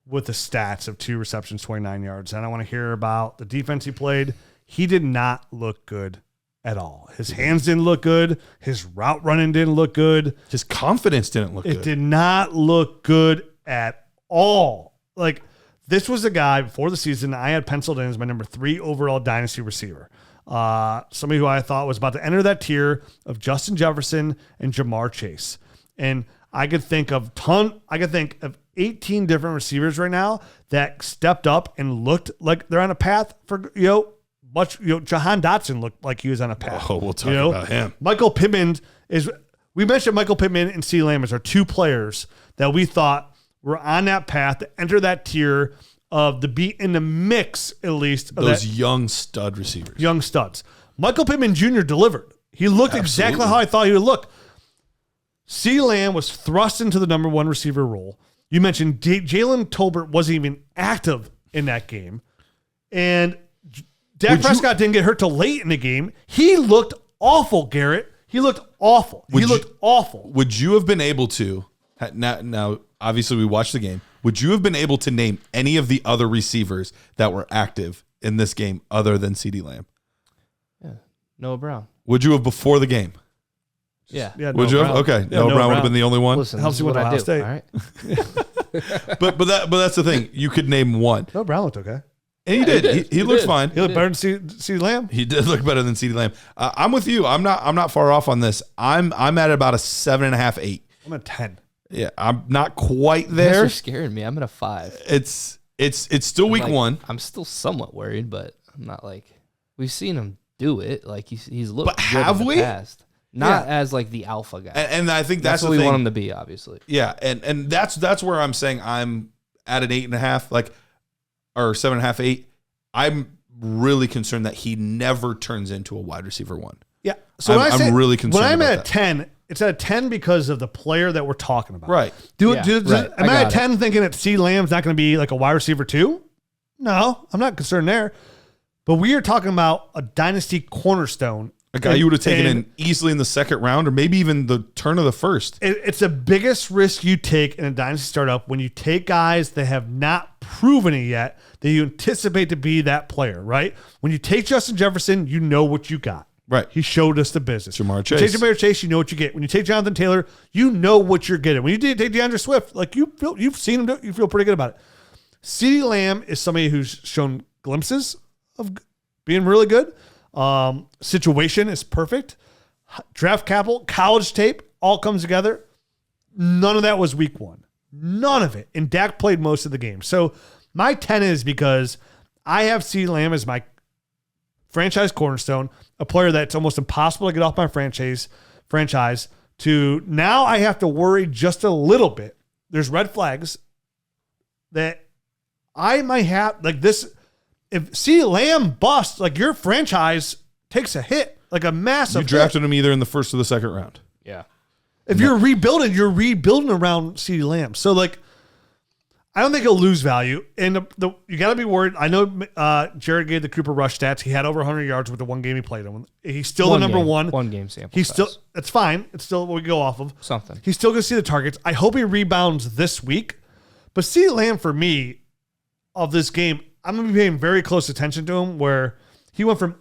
with the stats of 2 receptions, 29 yards. And I want to hear about the defense he played. He did not look good at all. His hands didn't look good. His route running didn't look good. His confidence didn't look It good. did not look good at all. Like, this was a guy before the season I had penciled in as my number 3 overall dynasty receiver. Somebody who I thought was about to enter that tier of Justin Jefferson and Jamar Chase. And I could think of 18 different receivers right now that stepped up and looked like they're on a path for, Jahan Dotson looked like he was on a path. Oh, we'll talk about him. Michael Pittman we mentioned Michael Pittman and C. Lamb as our 2 players that we thought were on that path to enter that tier of the be in the mix, at least, of Those that young stud receivers. young studs. Michael Pittman Jr. delivered. He looked exactly how I thought he would look. C. Lamb was thrust into the number 1 receiver role. You mentioned Jalen Tolbert wasn't even active in that game. And Dak Prescott didn't get hurt till late in the game. He looked awful, Garrett. He looked awful. Would you have been able to, now obviously we watched the game, would you have been able to name any of the other receivers that were active in this game other than C.D. Lamb? Yeah. Noah Brown. Would you have before the game? Yeah. Would you have? Okay. Noah Brown would have been the only one. Listen, Helps this you is with what I Ohio do. State. All right. But that's the thing. You could name one. No, Brown looked okay. And he did. He looked fine. He looked better than C. Lamb. He did look better than C.D. Lamb. I'm with you. I'm not far off on this. I'm at about a 7.5, 8. I'm at 10. Yeah, I'm not quite You're there. scaring me. I'm at a 5. It's still week 1. I'm still somewhat worried, but I'm not like we've seen him do it. Like he's looked But good have in the we? past. Not as like the alpha guy. And I think that's what the we thing. want him to be, obviously. Yeah, and that's where I'm saying I'm at an 8.5, like, or 7.5, 8. I'm really concerned that he never turns into a wide receiver 1. Yeah. So I'm really concerned when I'm about at that. 10, it's at a 10 because of the player that we're talking about. Right. Yeah, right. Am I I at got 10 thinking that C. Lamb's not going to be like a wide receiver 2? No, I'm not concerned there. But we are talking about a dynasty cornerstone. A guy you would have taken in easily in the second round or maybe even the turn of the first. It's the biggest risk you take in a dynasty startup when you take guys that have not proven it yet that you anticipate to be that player, right? When you take Justin Jefferson, you know what you got. Right. He showed us the business. Jamar Chase. You take Jamar Chase, you know what you get. When you take Jonathan Taylor, you know what you're getting. When you take DeAndre Swift, like you've seen him, you feel pretty good about it. CeeDee Lamb is somebody who's shown glimpses of being really good. Situation is perfect. Draft capital, college tape, all comes together. None of that was week 1. None of it. And Dak played most of the game. So my 10 is because I have CeeDee Lamb as my franchise cornerstone, a player that's almost impossible to get off my franchise, to now I have to worry just a little bit. There's red flags that I might have, like this. If CeeDee Lamb busts, like your franchise takes a hit, like a massive. You drafted him either in the first or the second round. Yeah. If you're rebuilding around CeeDee Lamb. So like, I don't think he'll lose value. And you got to be worried. I know Jared gave the Cooper Rush stats. He had over 100 yards with the one game he played in. He's still the number one. One game sample. He's size. still. It's fine. It's still what we go off of. Something. He's still going to see the targets. I hope he rebounds this week. But CeeDee Lamb for me of this game, I'm going to be paying very close attention to him. Where he went from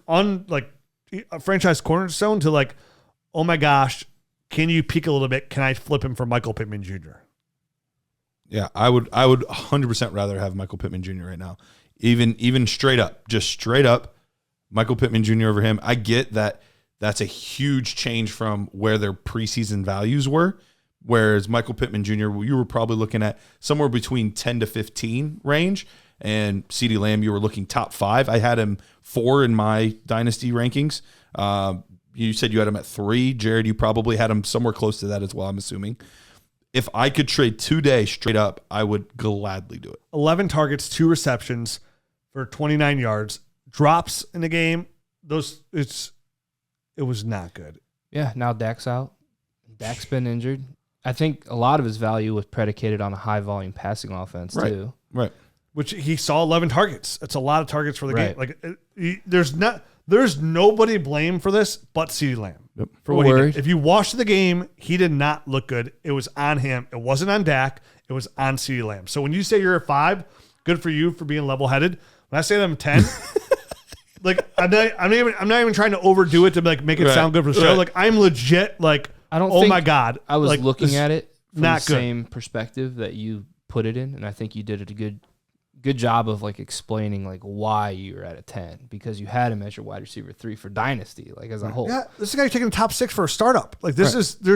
a franchise cornerstone to like, oh my gosh, can you peek a little bit? Can I flip him for Michael Pittman Jr.? Yeah, I would 100% rather have Michael Pittman Jr. right now. Even straight up, just straight up, Michael Pittman Jr. over him. I get that that's a huge change from where their preseason values were. Whereas Michael Pittman Jr., you were probably looking at somewhere between 10 to 15 range. And CeeDee Lamb, you were looking top 5. I had him 4 in my Dynasty rankings. You said you had him at 3. Jared, you probably had him somewhere close to that as well, I'm assuming. If I could trade today straight up, I would gladly do it. 11 targets, 2 receptions for 29 yards. Drops in the game. It was not good. Yeah, now Dak's out. Dak's been injured. I think a lot of his value was predicated on a high volume passing offense too. Right. Which he saw 11 targets. It's a lot of targets for the game. Right. Like there's nobody blame for this but CeeDee Lamb. Yep. For what he did. If you watched the game, he did not look good. It was on him. It wasn't on Dak. It was on CeeDee Lamb. So when you say you're a 5, good for you for being level-headed. When I say that I'm 10, like I'm not even trying to overdo it to like make it sound good for the show. Like I'm legit like, I don't. Oh think my God! I was like, looking at it from not the good. same perspective that you put it in, and I think you did a good job of like explaining like why you were at a 10 because you had him as your wide receiver 3 for Dynasty, like as a whole. Yeah, this is a guy taking the top 6 for a startup. Like there's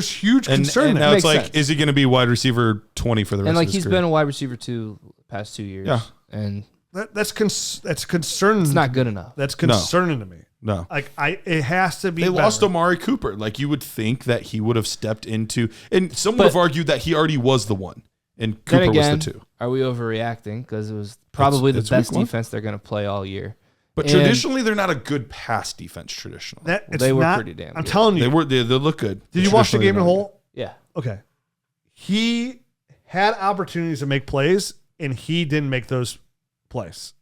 huge concern. And there. now it's Makes like, sense. is he going to be wide receiver 20 for the rest And like of his he's career? been a wide receiver 2 the past 2 years. Yeah. And That's concerning. it's not good enough. That's concerning to me. No. Like it has to be. They better. lost Amari Cooper. Like you would think that he would have stepped into, and some would have argued that he already was the one, and Cooper Then again, was the 2. are we overreacting? Because it was probably It's the best week 1. defense they're going to play all year. But And traditionally, they're not a good pass defense. Traditionally, they were pretty damn I'm good. telling you. they look good. Did you watch the game in Traditionally, whole? Yeah. Okay. He had opportunities to make plays, and he didn't make those plays.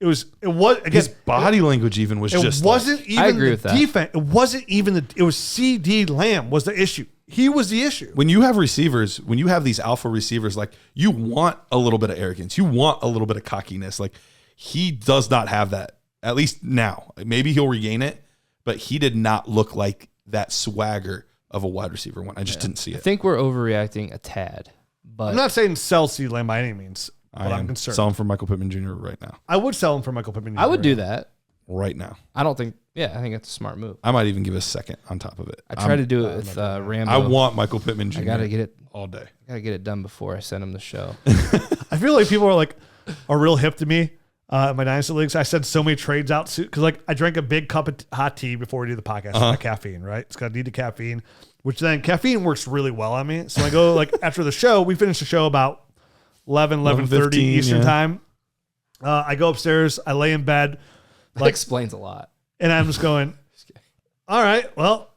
It was again. his body language even was It just. wasn't like, even I agree the with that. defense. It wasn't even it was CeeDee Lamb was the issue. He was the issue. when you have receivers, when you have these alpha receivers, like you want a little bit of arrogance, you want a little bit of cockiness. Like he does not have that. At least now, maybe he'll regain it, but he did not look like that swagger of a wide receiver one. I just didn't see I it. think we're overreacting a tad. But I'm not saying sell CeeDee Lamb by any means, but I'm concerned. Selling for Michael Pittman Jr. right now. I would sell him for Michael Pittman. I would do that. Right now. I don't think. Yeah, I think that's a smart move. I might even give a second on top of it. I try to do it with Rambo. I want Michael Pittman Jr. I gotta get it all day. Gotta get it done before I send him the show. I feel like people are real hip to me in my Dynasty leagues. I send so many trades out because like I drank a big cup of hot tea before we do the podcast. It's got caffeine, right? It's got to need the caffeine, which then caffeine works really well on me. So I go like after the show, we finish the show about 11:30 Eastern time. I go upstairs, I lay in bed, That explains a lot. and I'm just going, all right, well,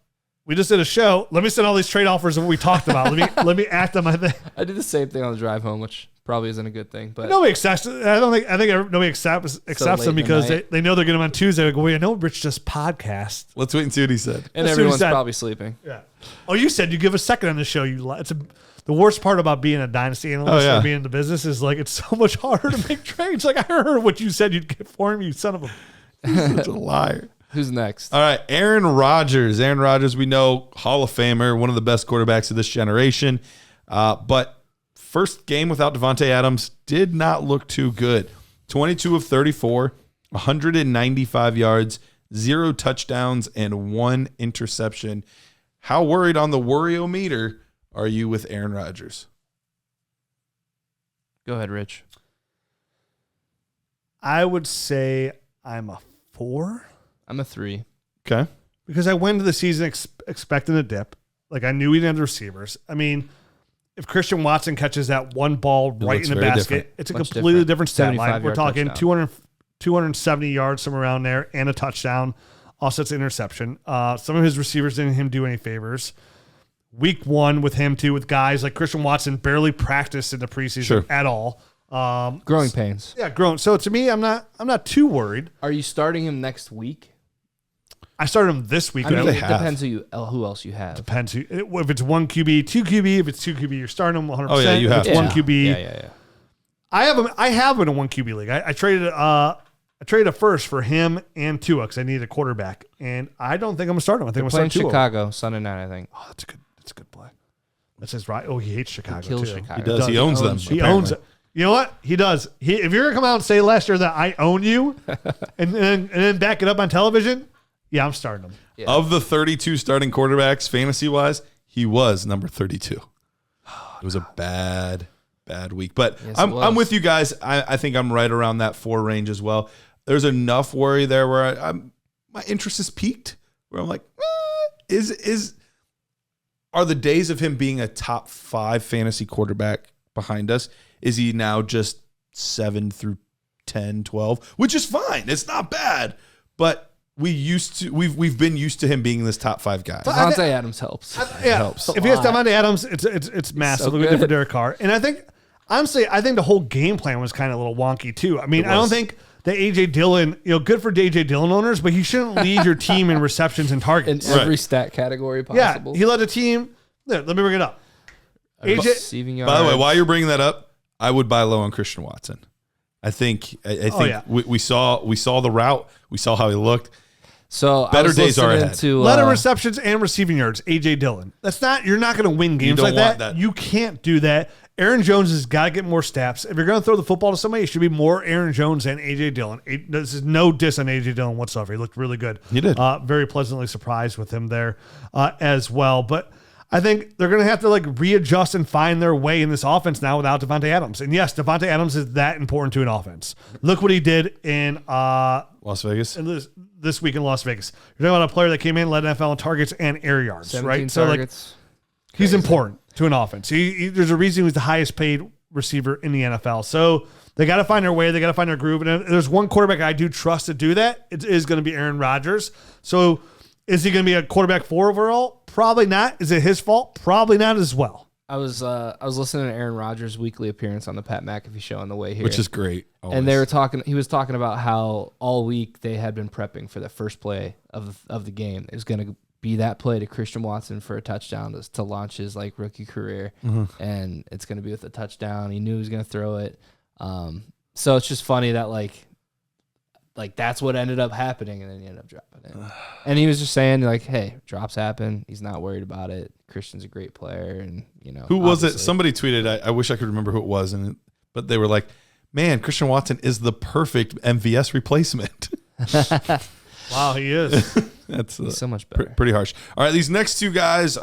we just did a show. Let me send all these trade offers of what we talked about. Let me act on my thing. I did the same thing on the drive home, which probably isn't a good thing. But Nobody accepts it. I think nobody accepts late them in the because night. they know they're getting them on Tuesday. Like, well, I know Rich just podcast. Let's wait and see what he said. and That's what he everyone's said. probably sleeping. Yeah. Oh, you said you give a second on the show. The worst part about being a Dynasty analyst or being in the business is like it's so much harder to make trades. Like I heard what you said you'd get for him, you son of a. Such a liar. Who's next? All right, Aaron Rodgers. Aaron Rodgers, we know, Hall of Famer, one of the best quarterbacks of this generation. But first game without Devontae Adams did not look too good. 22 of 34, 195 yards, 0 touchdowns, and 1 interception. How worried on the worry-o-meter are you with Aaron Rodgers? Go ahead, Rich. I would say I'm a 4. I'm a 3. Okay. Because I went into the season expecting a dip. Like, I knew we didn't have the receivers. I mean, if Christian Watson catches that one ball right in the basket, different. it's a Much completely different stat 75 line. We're yard talking touchdown. 270 yards, somewhere around there, and a touchdown. Also, it's an interception. Some of his receivers didn't do any favors. Week 1 with him, too, with guys like Christian Watson barely practiced in the preseason at all. Growing pains. Yeah, growing. So, to me, I'm not too worried. Are you starting him next week? I started him this week. I mean, they it have? depends who else you have. Depends. If it's 1 QB, 2 QB. If it's 2 QB, you're starting him 100%. Oh, yeah, you have If it's to. 1 QB. Yeah. I have him in a 1 QB league. I traded a first for him and Tua because I needed a quarterback, and I don't think I'm gonna start him. I think I'm Playing gonna start Tua. Chicago Sunday night, I think. Oh, that's a good play. That's his right. Oh, he hates Chicago. kills too. Chicago. He does. He owns them. He owns it. You know what? He does. If you're gonna come out and say last year that I own you, and then back it up on television, yeah, I'm starting him. Yeah. Of the 32 starting quarterbacks, fantasy-wise, he was number 32. It was a bad week. But Yes, I'm with you guys. I think I'm right around that 4 range as well. There's enough worry there where my interest is peaked, where I'm like, are the days of him being a top 5 fantasy quarterback behind us? Is he now just 7 through 10, 12, which is fine. It's not bad, but we've been used to him being this top 5 guy. Devontae Adams helps. Helps. If he has Devontae Adams, it's massively good for Derek Carr. And I think, honestly, the whole game plan was kind of a little wonky too. I mean, I don't think that A.J. Dillon, good for A.J. Dillon owners, but he shouldn't lead your team in receptions and In targets. every stat category possible. Yeah, he led the team. Let me bring it up. AJ, Receiving yards. By the way, while you're bringing that up, I would buy low on Christian Watson. I think we saw the route. We saw how he looked. So Better I was days are listening ahead. to led in receptions and receiving yards, A.J. Dillon. You're not going to win games don't like want that. that. You can't do that. Aaron Jones has got to get more snaps. If you're going to throw the football to somebody, it should be more Aaron Jones than A.J. Dillon. This is no diss on A.J. Dillon whatsoever. He looked really good. He did. Very pleasantly surprised with him there as well. But I think they're going to have to readjust and find their way in this offense now without Devontae Adams. And yes, Devontae Adams is that important to an offense. Look what he did in Las Vegas. this week in Las Vegas. You're talking about a player that came in, led NFL in targets and air yards, 17 right? So targets. he's important to an offense. There's a reason he was the highest paid receiver in the NFL. So they got to find their way. They got to find their groove. And if there's one quarterback I do trust to do that, it is going to be Aaron Rodgers. So is he going to be a quarterback 4 overall? Probably not. Is it his fault? Probably not as well. I was listening to Aaron Rodgers' weekly appearance on the Pat McAfee show on the way here, Which is great. Always. and they were talking. He was talking about how all week they had been prepping for the first play of the game. It was going to be that play to Christian Watson for a touchdown to launch his rookie career, and it's going to be with a touchdown. He knew he was going to throw it. So it's just funny that that's what ended up happening, and then he ended up dropping it. And he was just saying hey, drops happen. He's not worried about it. Christian's a great player, and Who was it? obviously- Somebody tweeted. I wish I could remember who it was, but they were like, "Man, Christian Watson is the perfect MVS replacement." Wow, he is. That's He's so much better. pretty harsh. All right, these next 2 guys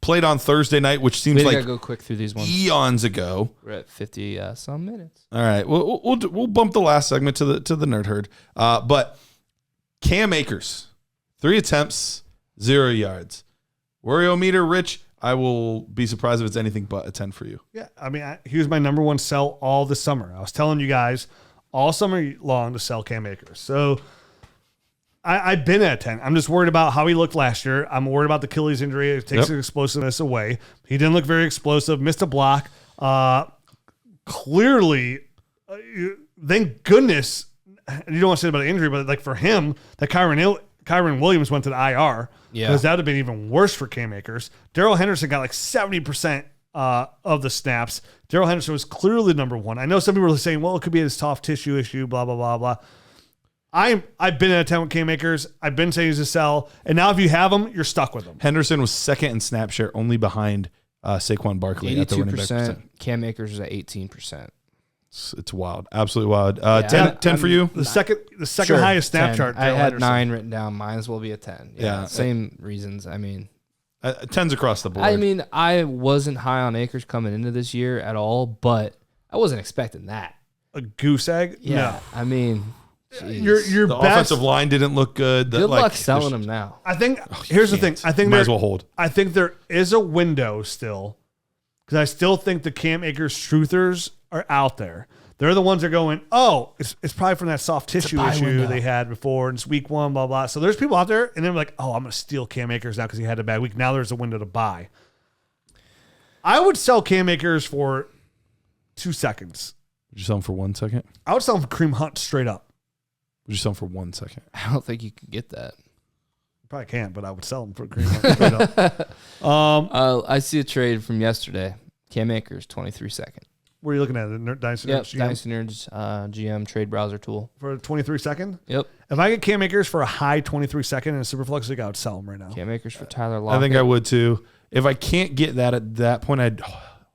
played on Thursday night, which seems We like gotta go quick through these ones. eons ago. We're at 50 some minutes. All right, we'll bump the last segment to the nerd herd. But Cam Akers, 3 attempts, 0 yards. Worryometer, Rich. I will be surprised if it's anything but a 10 for you. Yeah, I mean, he was my number 1 sell all this summer. I was telling you guys all summer long to sell Cam Akers. So I've been at 10. I'm just worried about how he looked last year. I'm worried about the Achilles injury. It takes his explosiveness away. He didn't look very explosive. Missed a block. Clearly, thank goodness, you don't want to say about the injury, but for him, that Kyron Williams went to the IR. Yeah. Because that would have been even worse for Cam Akers. Darrell Henderson got 70% of the snaps. Darrell Henderson was clearly number 1. I know some people are saying, well, it could be a soft tissue issue, blah, blah, blah, blah. I've been at a 10 with Cam Akers. I've been saying he's a sell. And now if you have him, you're stuck with him. Henderson was second in snap share, only behind Saquon Barkley at the running back 82%. percent. Cam Akers is at 18%. It's wild, absolutely wild. Yeah, 10 for you. The second Sure, highest snap 10. chart. I Darrell had Henderson. 9 written down. Mine as well be a 10. Yeah. Same reasons. I mean, 10's across the board. I wasn't high on Akers coming into this year at all, but I wasn't expecting that. A goose egg? Yeah. I mean, your The best offensive line didn't look good. Good luck selling them now. I think here's the thing. I think might as well hold. I think there is a window still, because I still think the Cam Akers truthers are out there. They're the ones that are going, oh, it's probably from that soft tissue issue they had before, and it's week 1, blah, blah. So there's people out there, and they're like, oh, I'm going to steal Cam Akers now because he had a bad week. Now there's a window to buy. I would sell Cam Akers for 2 seconds. Would you sell him for 1 second? I would sell him for Kareem Hunt straight up. Would you sell him for 1 second? I don't think you can get that. Probably can't, but I would sell him for Kareem Hunt straight up. I see a trade from yesterday. Cam Akers, 23 second. Where are you looking at? The Dynasty Yep, Nerds GM? Dynasty Nerds GM trade browser tool. For a 23 second? Yep. If I get Cam Akers for a high 23 second in a Superflex league, I would sell him right now. Cam Akers for Tyler Lockett. I think I would too. If I can't get that at that point, I'd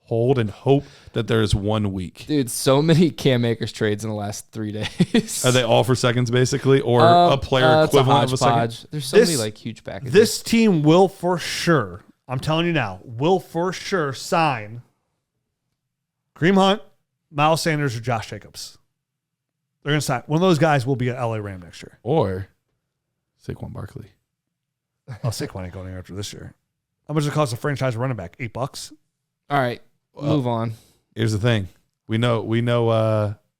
hold and hope that there's 1 week. Dude, so many Cam Akers trades in the last 3 days. Are they all for seconds basically, or a player equivalent of a second? There's so many like huge packages. This team will for sure, I'm telling you now, will for sure sign Kareem Hunt, Miles Sanders, or Josh Jacobs. They're going to sign. One of those guys will be an LA Ram next year. Or Saquon Barkley. Oh, Saquon ain't going anywhere after this year. How much does it cost a franchise running back? $8? All right, move on. Here's the thing. We know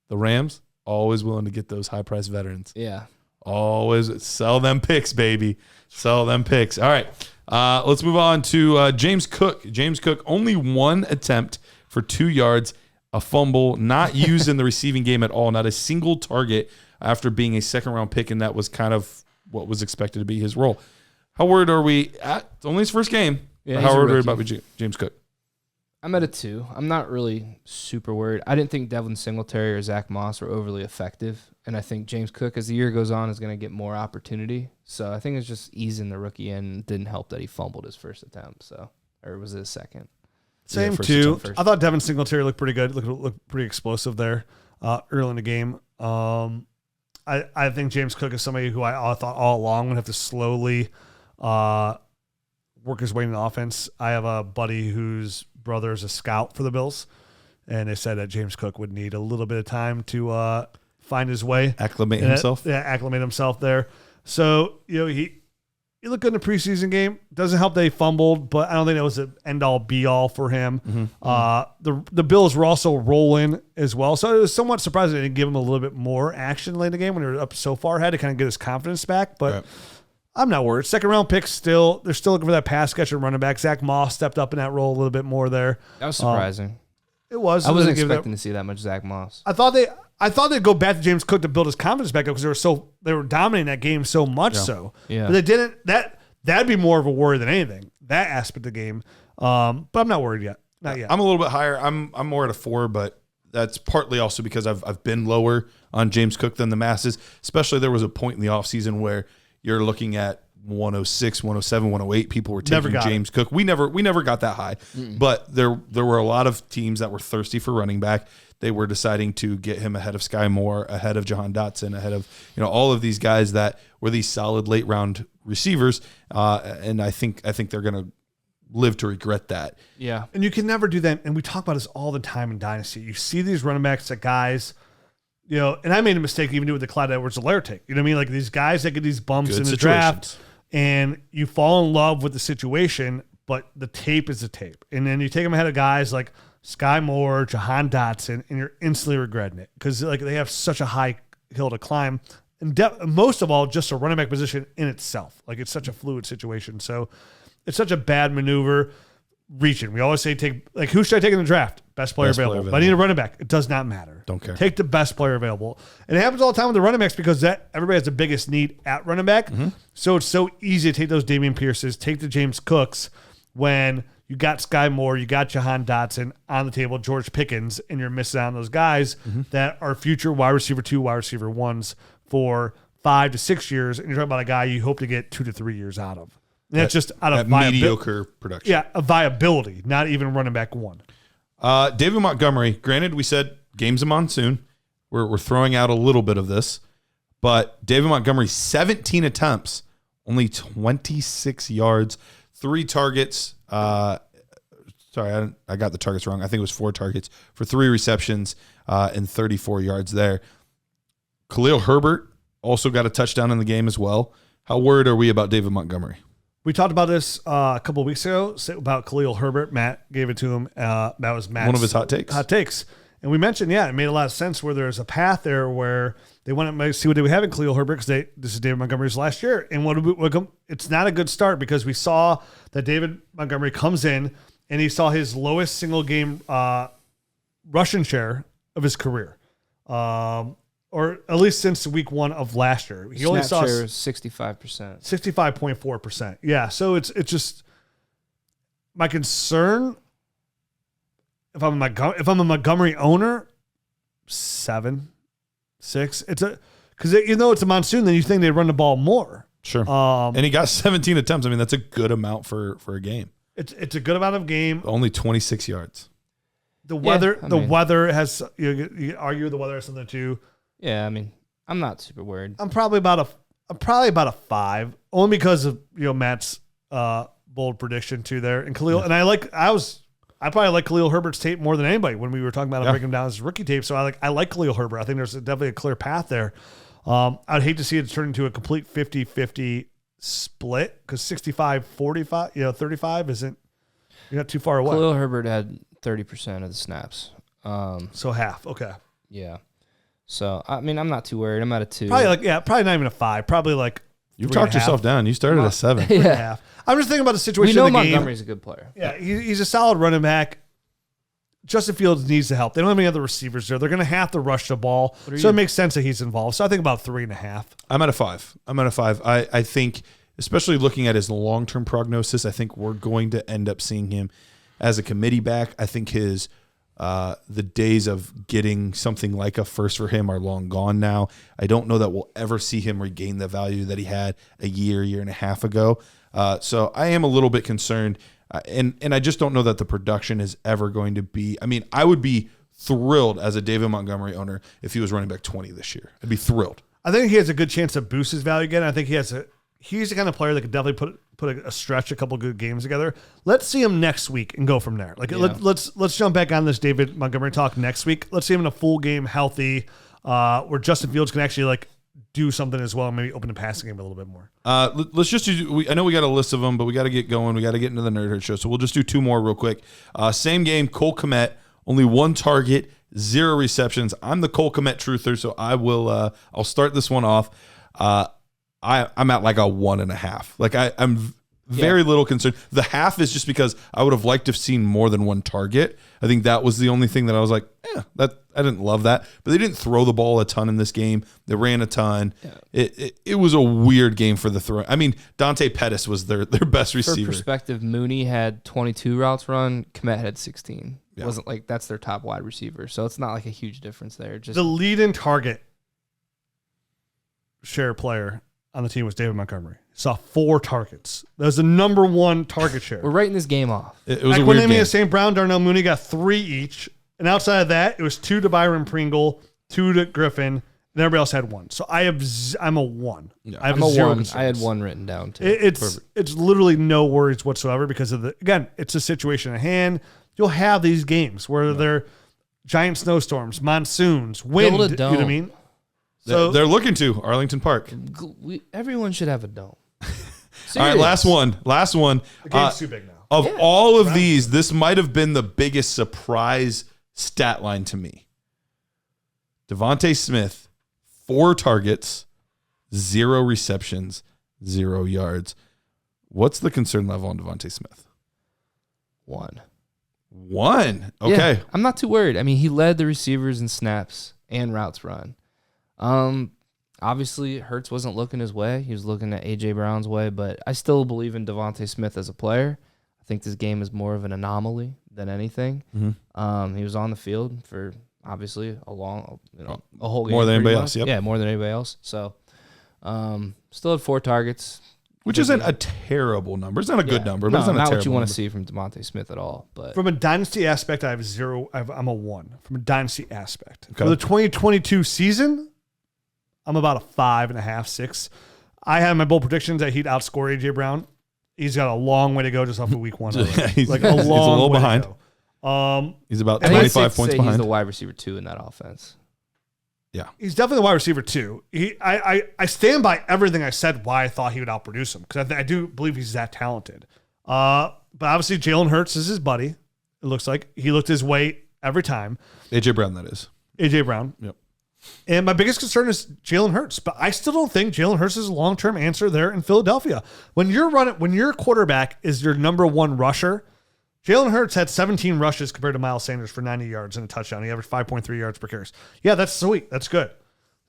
the Rams always willing to get those high-priced veterans. Yeah. Always sell them picks, baby. Sell them picks. All right. Let's move on to James Cook. James Cook, only 1 attempt for 2 yards, a fumble, not used in the receiving game at all, not a single target after being a second-round pick, and that was kind of what was expected to be his role. How worried are we? It's only his first game. Yeah, How worried are we about James Cook? I'm at a 2. I'm not really super worried. I didn't think Devin Singletary or Zach Moss were overly effective, and I think James Cook, as the year goes on, is going to get more opportunity. So I think it's just easing the rookie in. It didn't help that he fumbled his first attempt, or was it his second? Same too. I thought Devin Singletary looked pretty good. Looked pretty explosive there early in the game. I think James Cook is somebody who I thought all along would have to slowly work his way in the offense. I have a buddy whose brother is a scout for the Bills, and they said that James Cook would need a little bit of time to find his way. Acclimate himself? Yeah, acclimate himself there. So, he looked good in the preseason game. Doesn't help that he fumbled, but I don't think that was an end-all, be-all for him. The Bills were also rolling as well, so it was somewhat surprising they didn't give him a little bit more action late in the game when they were up so far ahead to kind of get his confidence back, but right. I'm not worried. Second-round pick still. They're still looking for that pass catcher running back. Zach Moss stepped up in that role a little bit more there. That was surprising. It was. I wasn't expecting to see that much Zach Moss. I thought they'd go back to James Cook to build his confidence back up because they were dominating that game so much so. Yeah. But they didn't. That'd be more of a worry than anything. That aspect of the game. But I'm not worried yet. Not yet. I'm a little bit higher. I'm more at a 4, but that's partly also because I've been lower on James Cook than the masses. Especially there was a point in the offseason where you're looking at 106, 107, 108. People were taking James Cook. We never got that high. But there were a lot of teams that were thirsty for running back. They were deciding to get him ahead of Sky Moore, ahead of Jahan Dotson, ahead of all of these guys that were these solid late round receivers. And I think they're going to live to regret that. Yeah. And you can never do that. And we talk about this all the time in Dynasty. You see these running backs that guys, and I made a mistake even with the Clyde Edwards-Helaire take. You know what I mean? Like these guys that get these bumps in the draft, and you fall in love with the situation, but the tape is the tape. And then you take them ahead of guys like Sky Moore, Jahan Dotson, and you're instantly regretting it because they have such a high hill to climb. And most of all, just a running back position in itself. Like it's such a fluid situation. So it's such a bad maneuver. Reaching. We always say who should I take in the draft? Best player available. If I need a running back, it does not matter. Don't care. Take the best player available. And it happens all the time with the running backs because everybody has the biggest need at running back. So it's so easy to take those Dameon Pierces, take the James Cooks when you got Sky Moore, you got Jahan Dotson on the table, George Pickens, and you're missing out on those guys that are future wide receiver 2, wide receiver 1s for 5 to 6 years. And you're talking about a guy you hope to get 2 to 3 years out of. And that's just out of mediocre production. Yeah, a viability, not even running back 1. David Montgomery, granted, we said game's a monsoon. We're throwing out a little bit of this. But David Montgomery, 17 attempts, only 26 yards, 3 targets. Sorry, I got the targets wrong. I think it was 4 targets for 3 receptions and 34 yards there. Khalil Herbert, also got a touchdown in the game as well. How worried are we about David Montgomery? We talked about this a couple of weeks ago about Khalil Herbert. Matt gave it to him. That was Matt's One of his hot takes. And we mentioned, it made a lot of sense where there's a path there where they want to see what they would have in Khalil Herbert because this is David Montgomery's last year. And it's not a good start because we saw that David Montgomery comes in and he saw his lowest single game rushing share of his career. Or at least since week 1 of last year. He only saw 65%. 65.4%. Yeah, so it's just my concern. If I'm a Montgomery owner, 7, 6. Because it's a monsoon, then you think they'd run the ball more. Sure. And he got 17 attempts. I mean, that's a good amount for a game. It's a good amount of game. Only 26 yards. The weather has you argue the weather has something too. Yeah, I mean, I'm not super worried. I'm probably about a 5, only because of Matt's bold prediction too there. And Khalil and I probably like Khalil Herbert's tape more than anybody when we were talking about breaking him down his rookie tape. So I like Khalil Herbert. I think there's definitely a clear path there. I'd hate to see it turn into a complete 50-50 split because 65-45, 35 isn't, you're not too far away. Khalil Herbert had 30% of the snaps. So half. Okay. Yeah. So, I mean, I'm not too worried. I'm at a 2. Probably not even a 5. Probably like You've talked yourself down. You started at 7. Yeah. I'm just thinking about the We situation know of the game. Montgomery's a good player. Yeah, he's a solid running back. Justin Fields needs the help. They don't have any other receivers there. They're going to have to rush the ball. So it makes sense that he's involved. So I think about 3.5. I'm at a 5. I think, especially looking at his long-term prognosis, I think we're going to end up seeing him as a committee back. I think his the days of getting something like a first for him are long gone now. I don't know that we'll ever see him regain the value that he had a year and a half ago. So I am a little bit concerned. And I just don't know that the production is ever going to be. I mean, I would be thrilled as a David Montgomery owner if he was running back 20 this year. I'd be thrilled. I think he has a good chance to boost his value again. I think he's the kind of player that could definitely put a stretch, a couple good games together. Let's see him next week and go from there. Let's jump back on this David Montgomery talk next week. Let's see him in a full game, healthy, where Justin Fields can actually do something as well, maybe open the passing game a little bit more. Let's just do. I know we got a list of them, but we got to get going. We got to get into the Nerd Herd show, so we'll just do 2 more real quick. Same game, Cole Kmet, only 1 target, 0 receptions. I'm the Cole Kmet truther, so I will. I'll start this one off. I'm at like a 1.5. I'm very little concerned. The half is just because I would have liked to have seen more than 1 target. I think that was the only thing that I was like, I didn't love that. But they didn't throw the ball a ton in this game. They ran a ton. Yeah. It was a weird game for the throw. I mean, Dante Pettis was their best receiver. For perspective, Mooney had 22 routes run. Kmet had 16. It wasn't like that's their top wide receiver. So it's not like a huge difference there. Just the lead in target share player on the team was David Montgomery. Saw 4 targets. That was the number 1 target share. We're writing this game off. It was a weird game. St. Brown, Darnell Mooney got 3 each. And outside of that, it was 2 to Byron Pringle, 2 to Griffin, and everybody else had 1. So I'm a 1. Yeah. I have I'm a 0 1. concerns. I had 1 written down too. It's literally no worries whatsoever because of it's a situation at hand. You'll have these games where they're giant snowstorms, monsoons, wind. You know what I mean? So they're looking to Arlington Park. Everyone should have a dome. All right, last one. The game's too big now. Of all of these, this might have been the biggest surprise stat line to me. Devontae Smith, 4 targets, 0 receptions, 0 yards. What's the concern level on Devontae Smith? 1. 1. Okay. Yeah, I'm not too worried. I mean, he led the receivers in snaps and routes run. Obviously, Hurts wasn't looking his way. He was looking at A.J. Brown's way, but I still believe in Devontae Smith as a player. I think this game is more of an anomaly than anything. Mm-hmm. He was on the field for obviously a whole game. More than anybody else, yep. Yeah, more than anybody else. So, still had 4 targets. Which isn't a terrible number. It's not a good number, but it's not a terrible what you want number. to see from Devontae Smith at all. But from a dynasty aspect, I have 0. I'm a 1 from a dynasty aspect. Okay. For the 2022 season, I'm about a 5.5, 6. I have my bold predictions that he'd outscore A.J. Brown. He's got a long way to go just off of week 1. He's a a little way behind. to go. He's about I think it's 25 safe to points say behind. He's the wide receiver 2 in that offense. He's definitely a wide receiver too. I stand by everything I said why I thought he would outproduce him because I do believe he's that talented. But obviously Jalen Hurts is his buddy. It looks like he looked his way every time. AJ Brown, that is. AJ Brown. Yep. And my biggest concern is Jalen Hurts, but I still don't think Jalen Hurts is a long-term answer there in Philadelphia. When your quarterback is your number one rusher, Jalen Hurts had 17 rushes compared to Miles Sanders for 90 yards and a touchdown. He averaged 5.3 yards per carry. Yeah, that's sweet. That's good.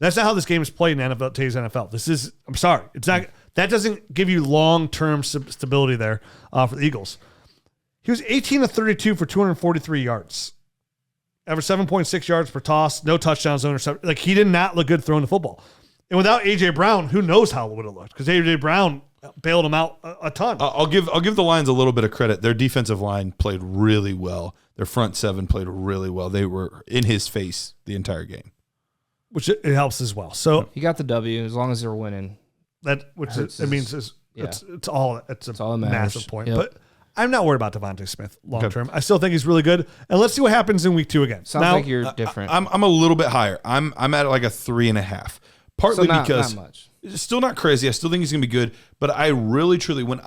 That's not how this game is played in today's NFL. I'm sorry. It's not. That doesn't give you long-term stability there for the Eagles. He was 18 of 32 for 243 yards. Averaged 7.6 yards per toss, no touchdowns, no interceptions. Like, he did not look good throwing the football. And without A.J. Brown, who knows how it would have looked? Because A.J. Brown bailed him out a ton. I'll give the Lions a little bit of credit. Their defensive line played really well. Their front seven played really well. They were in his face the entire game. Which it helps as well. So He got the W as long as they're winning. it means it's all a all that matters. massive point. Yep. But I'm not worried about Devontae Smith long term. I still think he's really good. And let's see what happens in week 2 again. Sounds like you're different. I'm a little bit higher. I'm at like a 3.5. Partly because not much. it's still not crazy. I still think he's gonna be good. But I really truly when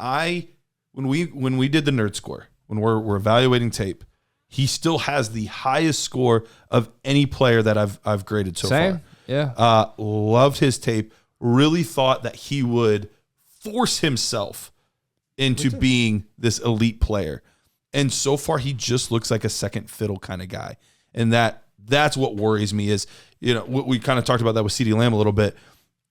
we did the nerd score, when we're evaluating tape, he still has the highest score of any player that I've graded so Same. far. Yeah. Loved his tape. Really thought that he would force himself into being this elite player. And so far, he just looks like a second fiddle kind of guy. And that's what worries me is, we kind of talked about that with CeeDee Lamb a little bit,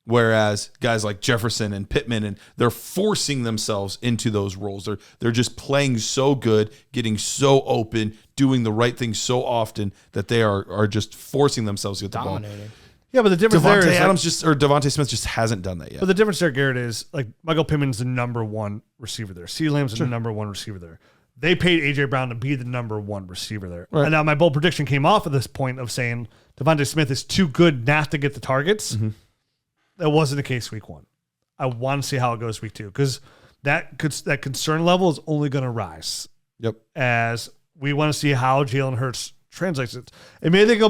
whereas guys like Jefferson and Pittman, and they're forcing themselves into those roles. They're just playing so good, getting so open, doing the right thing so often that they are just forcing themselves to get the ball. Dominating. Yeah, but the difference there is Devontae Smith just hasn't done that yet. But the difference there, Garrett, is like Michael Pittman's the number one receiver there. CeeDee Lamb's the number one receiver there. They paid A.J. Brown to be the number one receiver there. Right. And now my bold prediction came off of this point of saying Devontae Smith is too good not to get the targets. Mm-hmm. That wasn't the case week 1. I want to see how it goes week 2 because that concern level is only going to rise. Yep. As we want to see how Jalen Hurts translates it. And maybe they go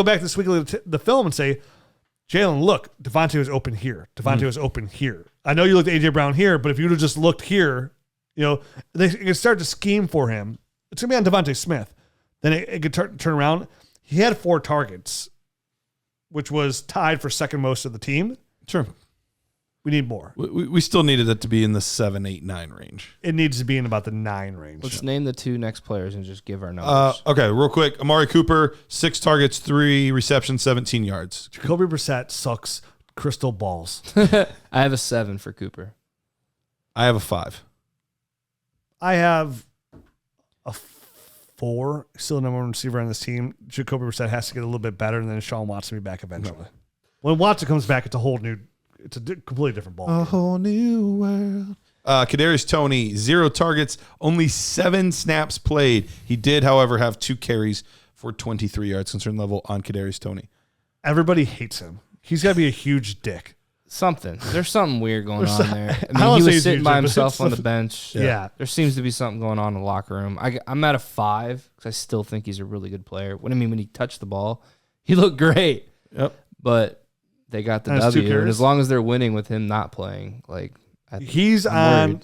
back this week to the film and say, Jalen, look, Devontae was open here. Devontae was open here. I know you looked at A.J. Brown here, but if you would have just looked here, they can start to scheme for him. It's going to be on Devontae Smith. Then it could turn around. He had 4 targets, which was tied for second most of the team. Sure. We need more. We still needed it to be in the 7, 8, 9 range. It needs to be in about the 9 range. Let's name the 2 next players and just give our numbers. Okay, real quick. Amari Cooper, 6 targets, 3 receptions, 17 yards. Jacoby Brissett sucks crystal balls. I have a 7 for Cooper. I have a 5. I have a 4. Still the number one receiver on this team. Jacoby Brissett has to get a little bit better, and then Sean Watson will be back eventually. No. When Watson comes back, it's a completely different ball. A whole new world. Kadarius Toney, 0 targets, only 7 snaps played. He did, however, have 2 carries for 23 yards. Concern level on Kadarius Toney. Everybody hates him. He's got to be a huge dick. There's something weird going on there. I mean, he was sitting by himself on the bench. Yeah. There seems to be something going on in the locker room. I'm at a 5 because I still think he's a really good player. When he touched the ball, he looked great. Yep. But they got the W, and as long as they're winning with him not playing, he's on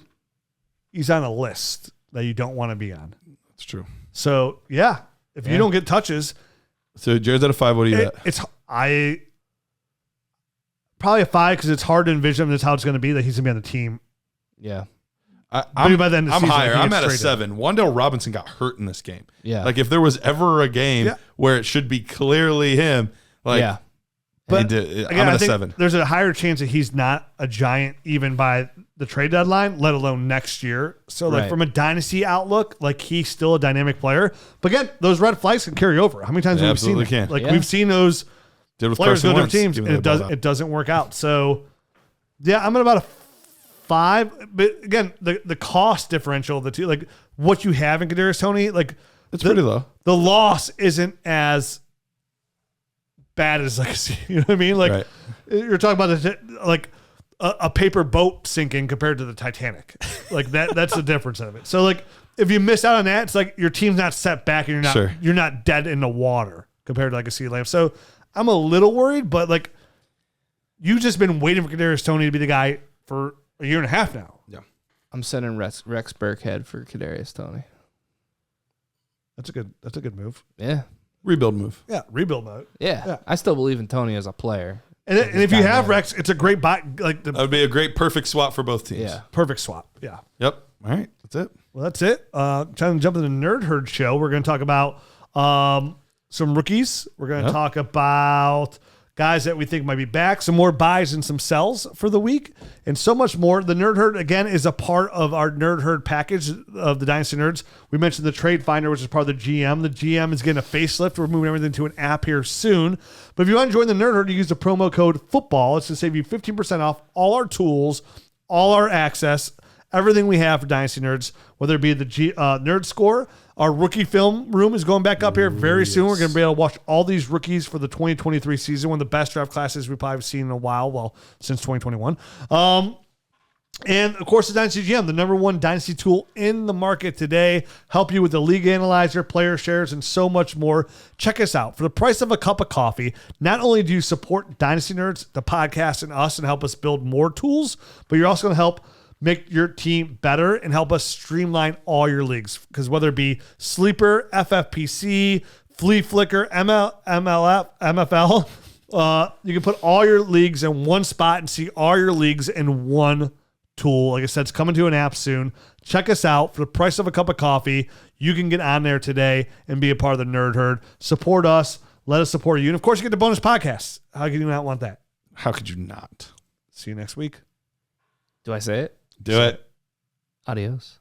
a list that you don't want to be on. That's true. So yeah, if you don't get touches, so Jared's at a 5. What do you at? It's probably a 5 because it's hard to envision that's how it's going to be that he's going to be on the team. Yeah. I'm by the end of the season, higher. I'm at a 7. Wan'Dale Robinson got hurt in this game. Yeah. Like if there was ever a game where it should be clearly him, yeah. But I'm again, at I a think 7. There's a higher chance that he's not a giant even by the trade deadline, let alone next year. So from a dynasty outlook, he's still a dynamic player. But again, those red flags can carry over. How many times have we seen that? We've seen those players go to different teams and it doesn't work out. So I'm at about a 5. But again, the cost differential of the two, what you have in Kadarius Toney, it's pretty low. The loss isn't as bad as you know what I mean? Right. You're talking about a paper boat sinking compared to the Titanic. That's the difference of it. So if you miss out on that, it's your team's not set back and you're not dead in the water compared to a CeeDee Lamb. So I'm a little worried, but like you've just been waiting for Kadarius Toney to be the guy for a year and a half now. Yeah. I'm sending Rex Burkhead for Kadarius Toney. That's a good move. Yeah. Rebuild move. Yeah, rebuild mode. Yeah. I still believe in Toney as a player. And if you have Rex, it's a great buy. Like the That would be a great perfect swap for both teams. Yeah. perfect swap. Yeah. Yep. All right. That's it. Well, that's it. Trying to jump into the Nerd Herd show. We're going to talk about some rookies. We're going to talk about guys that we think might be back, some more buys and some sells for the week, and so much more. The Nerd Herd, again, is a part of our Nerd Herd package of the Dynasty Nerds. We mentioned the Trade Finder, which is part of the GM. The GM is getting a facelift. We're moving everything to an app here soon. But if you want to join the Nerd Herd, you use the promo code FOOTBALL. It's to save you 15% off all our tools, all our access, everything we have for Dynasty Nerds, whether it be the Nerd Score. Our rookie film room is going back up here very soon. We're going to be able to watch all these rookies for the 2023 season, one of the best draft classes we've probably seen in a while, well, since 2021. And, of course, the Dynasty GM, the number one Dynasty tool in the market today. Help you with the league analyzer, player shares, and so much more. Check us out. For the price of a cup of coffee, not only do you support Dynasty Nerds, the podcast, and us, and help us build more tools, but you're also going to help make your team better and help us streamline all your leagues. Because whether it be Sleeper, FFPC, Flea Flicker, MFL, you can put all your leagues in one spot and see all your leagues in one tool. Like I said, it's coming to an app soon. Check us out. For the price of a cup of coffee, you can get on there today and be a part of the Nerd Herd. Support us. Let us support you. And, of course, you get the bonus podcasts. How can you not want that? How could you not? See you next week. Do I say it? Do it. Adios.